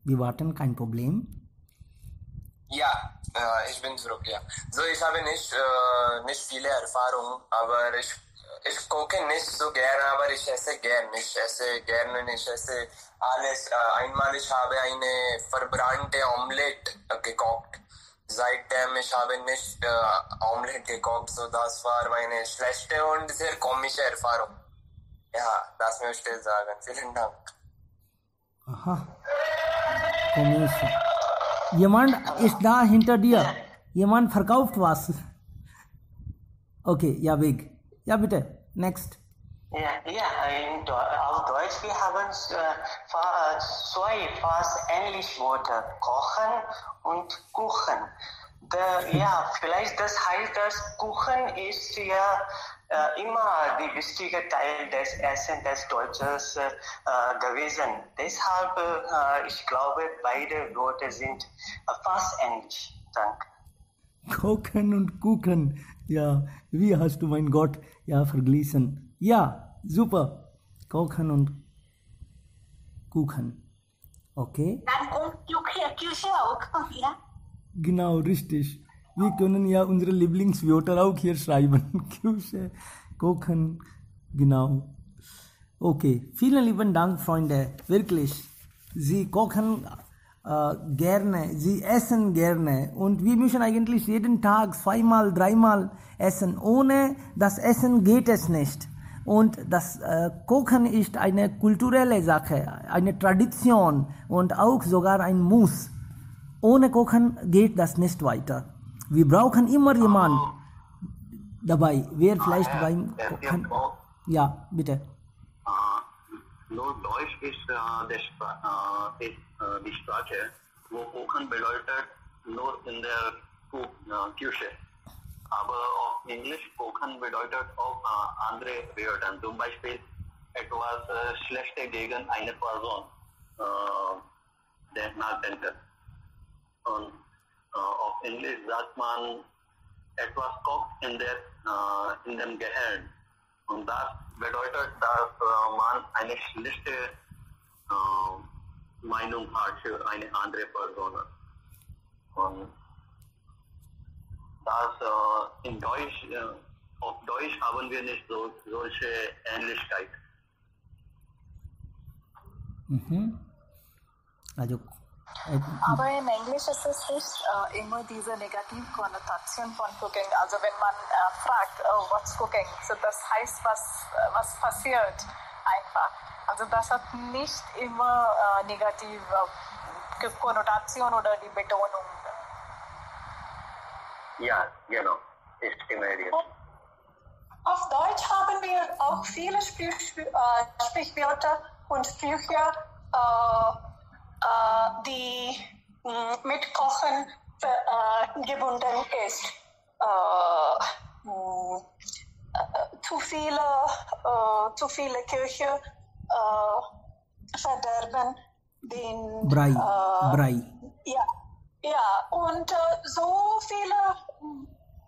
Wir warten, kein Problem. Ja, ich bin zurück, ja. So, ich habe nicht viele Erfahrung, aber ich koche nicht so gerne, aber ich esse gerne. Ich esse alles. Einmal ich habe eine verbrannte Omelette gekocht. Seitdem ich habe nicht Omelette gekocht, so das war meine schlechte und sehr komische Erfahrung. Ja, das möchte ich sagen. Vielen Dank. Aha. Komisch. Jemand ist da hinter dir. Jemand verkauft was. Okay, ja, weg. Ja, bitte. Next. Auf Deutsch, wir haben zwei fast ähnliche Worte. Kochen und Kuchen. Ja, vielleicht das heißt, dass Kuchen ist ja immer die wichtige Teil des Essens des Deutschen gewesen. Deshalb, ich glaube, beide Worte sind fast ähnlich. Danke. Kochen und Kuchen. Ja, wie hast du, mein Gott, ja, verglichen? Ja, super. Kochen und Kuchen. Okay? Dann kommt Küche auch, ja? Genau, richtig. Wir können ja unsere Lieblingswörter auch hier schreiben. Küche, Kochen, genau. Okay, vielen lieben Dank, Freunde. Wirklich. Sie kochen gerne, sie essen gerne. Und wir müssen eigentlich jeden Tag 2-mal, 3-mal essen. Ohne das Essen geht es nicht. Und das Kochen ist eine kulturelle Sache, eine Tradition und auch sogar ein Muss. Ohne Kochen geht das nicht weiter. Wir brauchen immer jemanden dabei. Wer vielleicht beim Kochen... Ja, bitte. Nur Deutsch ist die Sprache, wo Kochen bedeutet nur in der Küche. Aber auf Englisch Kochen bedeutet auch andere Wörter. Zum Beispiel etwas Schlechtes gegen eine Person nachdenken. Und auf Englisch sagt man, etwas kocht in dem Gehirn. Und das bedeutet, dass man eine schlechte Meinung hat für eine andere Person. Und das in Deutsch, auf Deutsch haben wir nicht solche Ähnlichkeit. Also, aber in Englisch ist es nicht immer diese negative Konnotation von Cooking. Also wenn man fragt, what's cooking, so das heißt, was passiert einfach. Also das hat nicht immer negative Konnotation oder die Betonung. Ja, genau. Ich stimme dir. Auf Deutsch haben wir auch viele Sprichwörter und Sprüche, die mit Kochen gebunden ist. Zu viele Küche verderben den Brei. Ja, und so viele,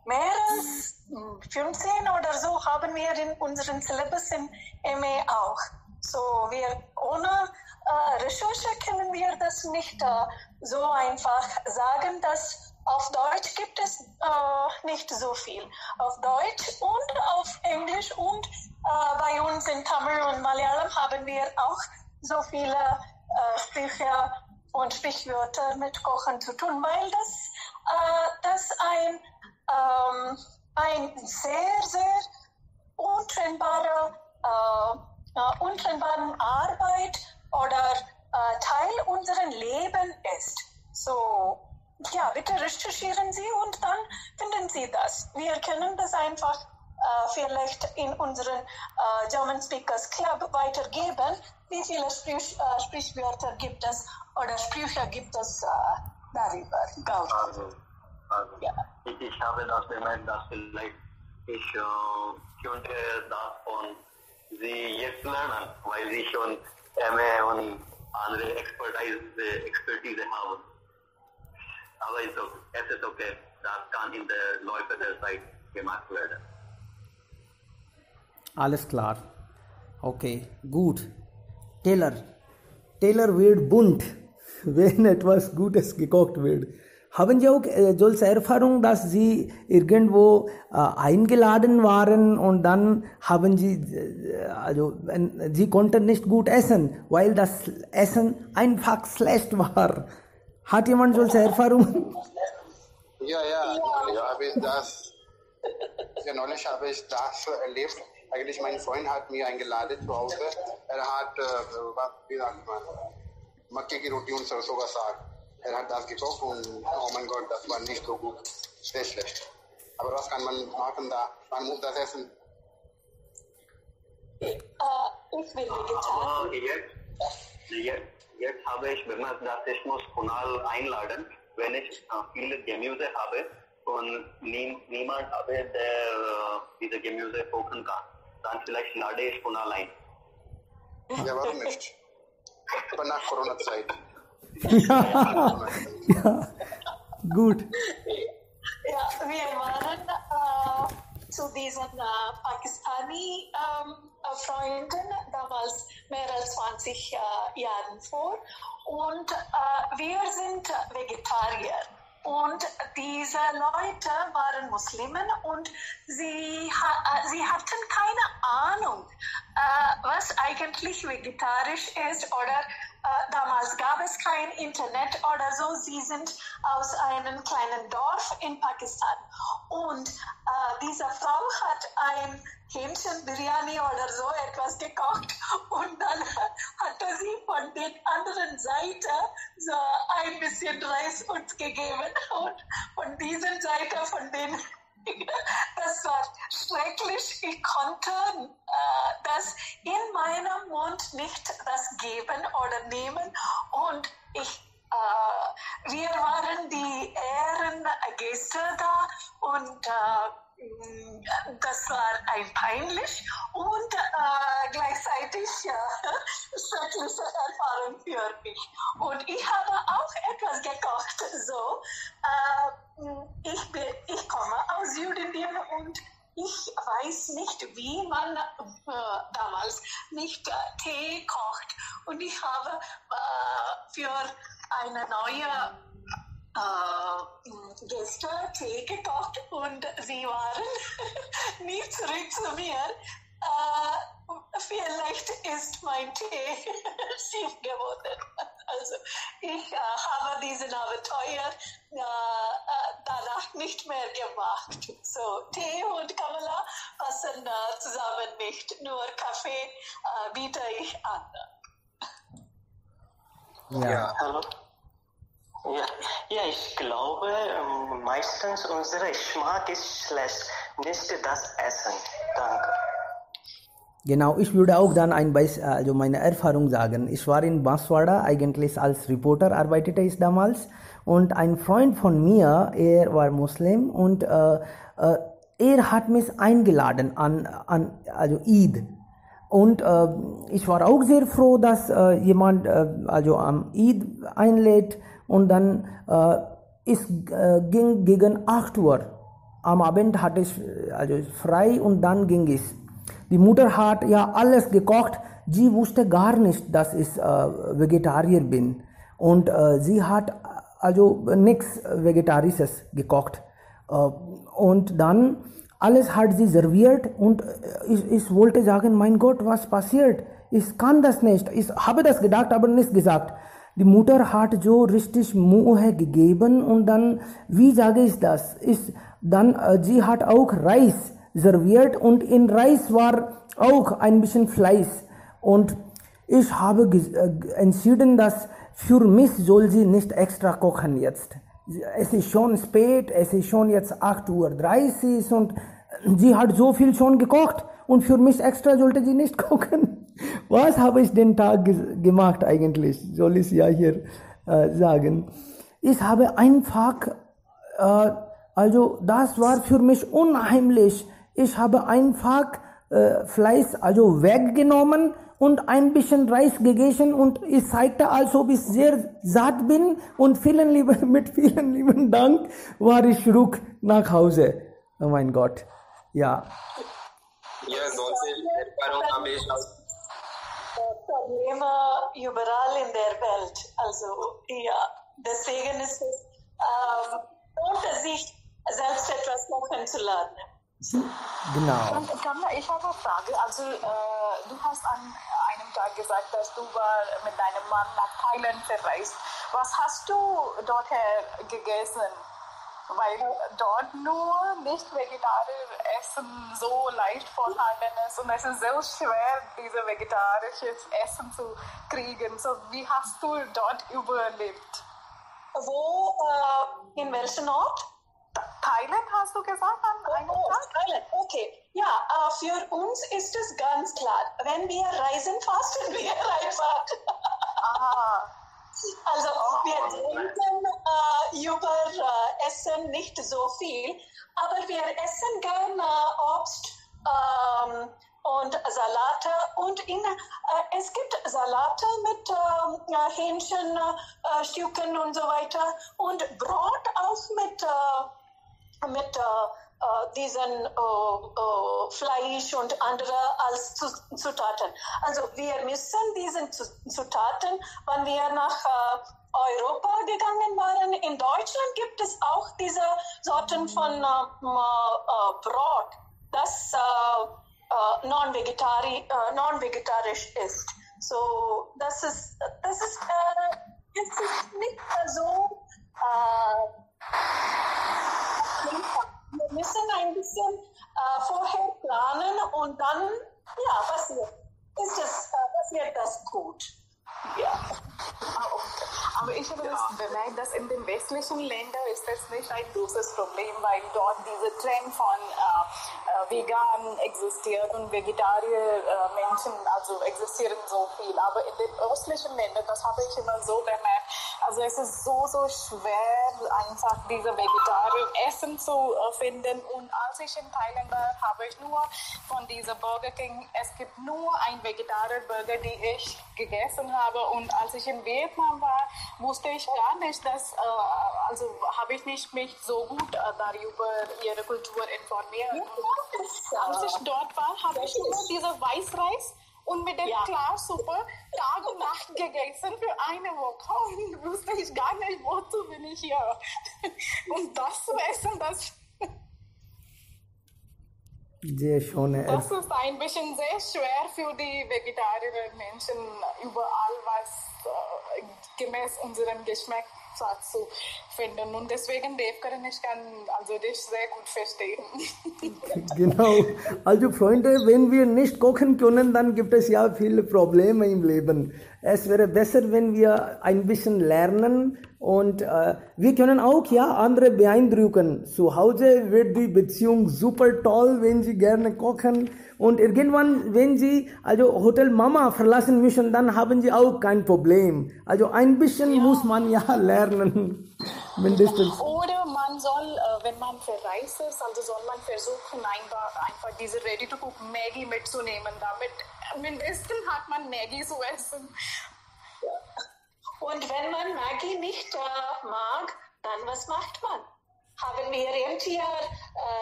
mehr als 15 oder so haben wir in unserem Syllabus im MA auch. So ohne Recherche können wir das nicht so einfach sagen, dass auf Deutsch gibt es nicht so viel. Auf Deutsch und auf Englisch und bei uns in Tamil und Malayalam haben wir auch so viele Sprüche und Sprichwörter mit Kochen zu tun, weil das ein sehr, sehr untrennbare Arbeit oder Teil unseres Lebens ist. So, ja, bitte recherchieren Sie und dann finden Sie das. Wir können das einfach vielleicht in unseren German Speakers Club weitergeben. Wie viele Sprichwörter gibt es oder Sprüche gibt es darüber? Also ja. Ich habe das bemerkt, dass vielleicht ich könnte das von Sie jetzt lernen, weil Sie schon MA und andere Expertise haben. Aber es ist okay, das kann in der Laufe der Zeit gemacht werden. Alles klar. Okay, gut. Taylor wird bunt, wenn etwas Gutes gekocht wird. Haben Sie auch solche Erfahrung, dass Sie irgendwo eingeladen waren und dann haben Sie, Sie konnten nicht gut essen, weil das Essen einfach schlecht war. Hat jemand solche Erfahrungen? Ja, neulich habe ich das erlebt. Eigentlich mein Freund hat mich eingeladen zu Hause. Er hat, wie sagt man, Makke ki Roti und Sarson ka Saag. Er hat das gekocht und oh mein Gott, das war nicht so gut, sehr schlecht. Aber was kann man machen da? Man muss das essen. Ich will Aber jetzt habe ich bemerkt, dass ich muss Kunal einladen, wenn ich viele Gemüse habe und niemand habe, der diese Gemüse kochen kann, dann vielleicht lade ich von allein. Ja, warum nicht? Aber nach Corona-Zeit. Ja, gut. Ja, wir waren zu diesen Pakistani Freunden damals mehr als 20 Jahren vor und wir sind Vegetarier. Und diese Leute waren Muslimen und sie hatten keine Ahnung, was eigentlich vegetarisch ist oder damals gab es kein Internet oder so. Sie sind aus einem kleinen Dorf in Pakistan und diese Frau hat ein Hähnchen-Biryani oder so etwas gekocht und dann hatte sie von der anderen Seite so ein bisschen Reis uns gegeben und von dieser Seite von denen. Das war schrecklich. Ich konnte das in meinem Mund nicht das geben oder nehmen und wir waren die Ehrengäste da und das war ein peinlich und gleichzeitig schreckliche Erfahrung für mich. Und ich habe auch etwas gekocht. So, ich komme aus Judentum und ich weiß nicht, wie man damals nicht Tee kocht. Und ich habe für eine neue Gäste Tee gekocht und sie waren nie zurück zu mir. Vielleicht ist mein Tee schief geworden. Also ich habe diesen Abenteuer danach nicht mehr gemacht. So, Tee und Kamala passen zusammen nicht. Nur Kaffee biete ich an. Ja. Hallo. Ja, ich glaube, meistens unser Geschmack ist schlecht, nicht das Essen. Danke. Genau, ich würde auch dann also meine Erfahrung sagen. Ich war in Banswara, eigentlich als Reporter arbeitete ich damals und ein Freund von mir, er war Muslim und er hat mich eingeladen an also Eid. Und ich war auch sehr froh, dass jemand also am Eid einlädt und dann es ging gegen 8 Uhr. Am Abend hatte ich also frei und dann ging es. Die Mutter hat ja alles gekocht. Sie wusste gar nicht, dass ich Vegetarier bin. Und sie hat also nichts Vegetarisches gekocht. Und dann alles hat sie serviert und ich wollte sagen, mein Gott, was passiert? Ich kann das nicht. Ich habe das gedacht, aber nicht gesagt. Die Mutter hat so richtig Mühe gegeben und dann, wie sage ich das? Sie hat auch Reis serviert und in Reis war auch ein bisschen Fleisch und ich habe entschieden, dass für mich soll sie nicht extra kochen jetzt. Es ist schon spät, es ist schon jetzt 8:30 Uhr und sie hat so viel schon gekocht und für mich extra sollte sie nicht kochen. Was habe ich den Tag gemacht eigentlich? Soll ich ja hier sagen. Ich habe einfach, also das war für mich unheimlich. Ich habe einfach Fleisch also weggenommen und ein bisschen Reis gegessen und ich zeigte, als ob ich sehr satt bin und mit vielen lieben Dank war ich zurück nach Hause. Oh mein Gott, ja. Ja, solche Erfahrungen habe ich auch. Probleme überall in der Welt. Also, ja, deswegen ist es unter sich selbst etwas kochen zu lernen. Genau. Und Kamla, ich habe eine Frage. Also, du hast an einem Tag gesagt, dass du mit deinem Mann nach Thailand verreist. Was hast du dorthin gegessen? Weil dort nur nicht vegetarisch Essen so leicht vorhanden ist und es ist sehr schwer, diese vegetarisches Essen zu kriegen. So, wie hast du dort überlebt? Wo, in welchem Ort? Thailand hast du gesagt an einem Tag? Thailand, okay. Ja, für uns ist es ganz klar, wenn wir reisen, fasten wir einfach. Aha. Also wir denken über Essen nicht so viel, aber wir essen gerne Obst und Salate und es gibt Salate mit Hähnchenstücken und so weiter und Brot auch mit diesen Fleisch und andere als Zutaten. Also wir müssen diese Zutaten, wenn wir nach Europa gegangen waren, in Deutschland gibt es auch diese Sorten von Brot, das non-vegetarisch ist. So, das ist nicht so wir müssen ein bisschen vorher planen und dann, passiert das gut. Ja. Aber ich habe bemerkt, dass in den westlichen Ländern ist das nicht ein großes Problem, weil dort dieser Trend von vegan existiert und Vegetarier Menschen also existieren so viel. Aber in den östlichen Ländern, das habe ich immer so bemerkt, also es ist so schwer, einfach diese Vegetarier Essen zu finden. Und als ich in Thailand war, habe ich nur von dieser Burger King, es gibt nur ein Vegetarier Burger, die ich gegessen habe. Und als ich in Vietnam war, wusste ich gar nicht, dass, also habe ich nicht mich so gut darüber ihre Kultur informiert. Als ich dort war, habe ich nur diese Weißreis und mit der Klarsuppe Tag und Nacht gegessen für eine Woche und wusste ich gar nicht, wozu bin ich hier. Und das zu essen, das ist ein bisschen sehr schwer für die vegetarischen Menschen, überall was gemäß unserem Geschmack zu finden. Und deswegen, Devkaran, ich kann also dich sehr gut verstehen. Genau. Also Freunde, wenn wir nicht kochen können, dann gibt es ja viele Probleme im Leben. Es wäre besser, wenn wir ein bisschen lernen und wir können auch andere beeindrucken. Zu Hause wird die Beziehung super toll, wenn sie gerne kochen. Und irgendwann, wenn sie also Hotel Mama verlassen müssen, dann haben sie auch kein Problem. Also ein bisschen muss man lernen, mindestens. Oder man soll, wenn man verreist ist, also soll man versuchen, einfach diese Ready-to-Cook Maggi mitzunehmen. Damit mindestens hat man Maggi zu essen. Und wenn man Maggi nicht mag, dann was macht man? Haben wir Rentier?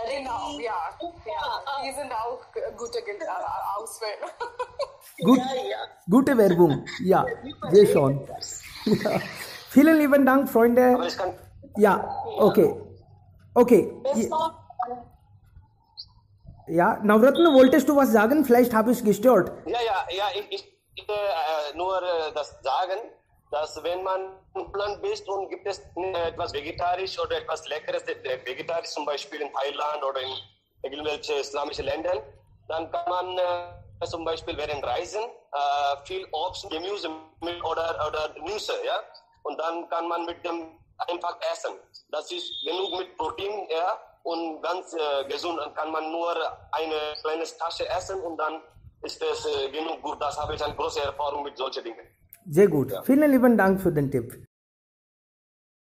Genau, die sind auch gute Auswähler. Gut, gute Werbung, ja, sehr schon. Ja. Vielen lieben Dank, Freunde. Ja, okay. Ja, Navratna, wolltest du was sagen? Vielleicht habe ich gestört. Ja, ich nur das sagen, dass wenn man im Land bist und gibt es etwas vegetarisch oder etwas Leckeres vegetarisch, zum Beispiel in Thailand oder in irgendwelchen islamischen Ländern, dann kann man zum Beispiel während Reisen viel Obst, Gemüse oder Nüsse, ja, und dann kann man mit dem einfach essen. Das ist genug mit Protein, ja, und ganz gesund. Dann kann man nur eine kleine Tasche essen und dann ist es genug gut. Das habe ich eine große Erfahrung mit solchen Dingen. Sehr gut. Vielen lieben Dank für den Tipp.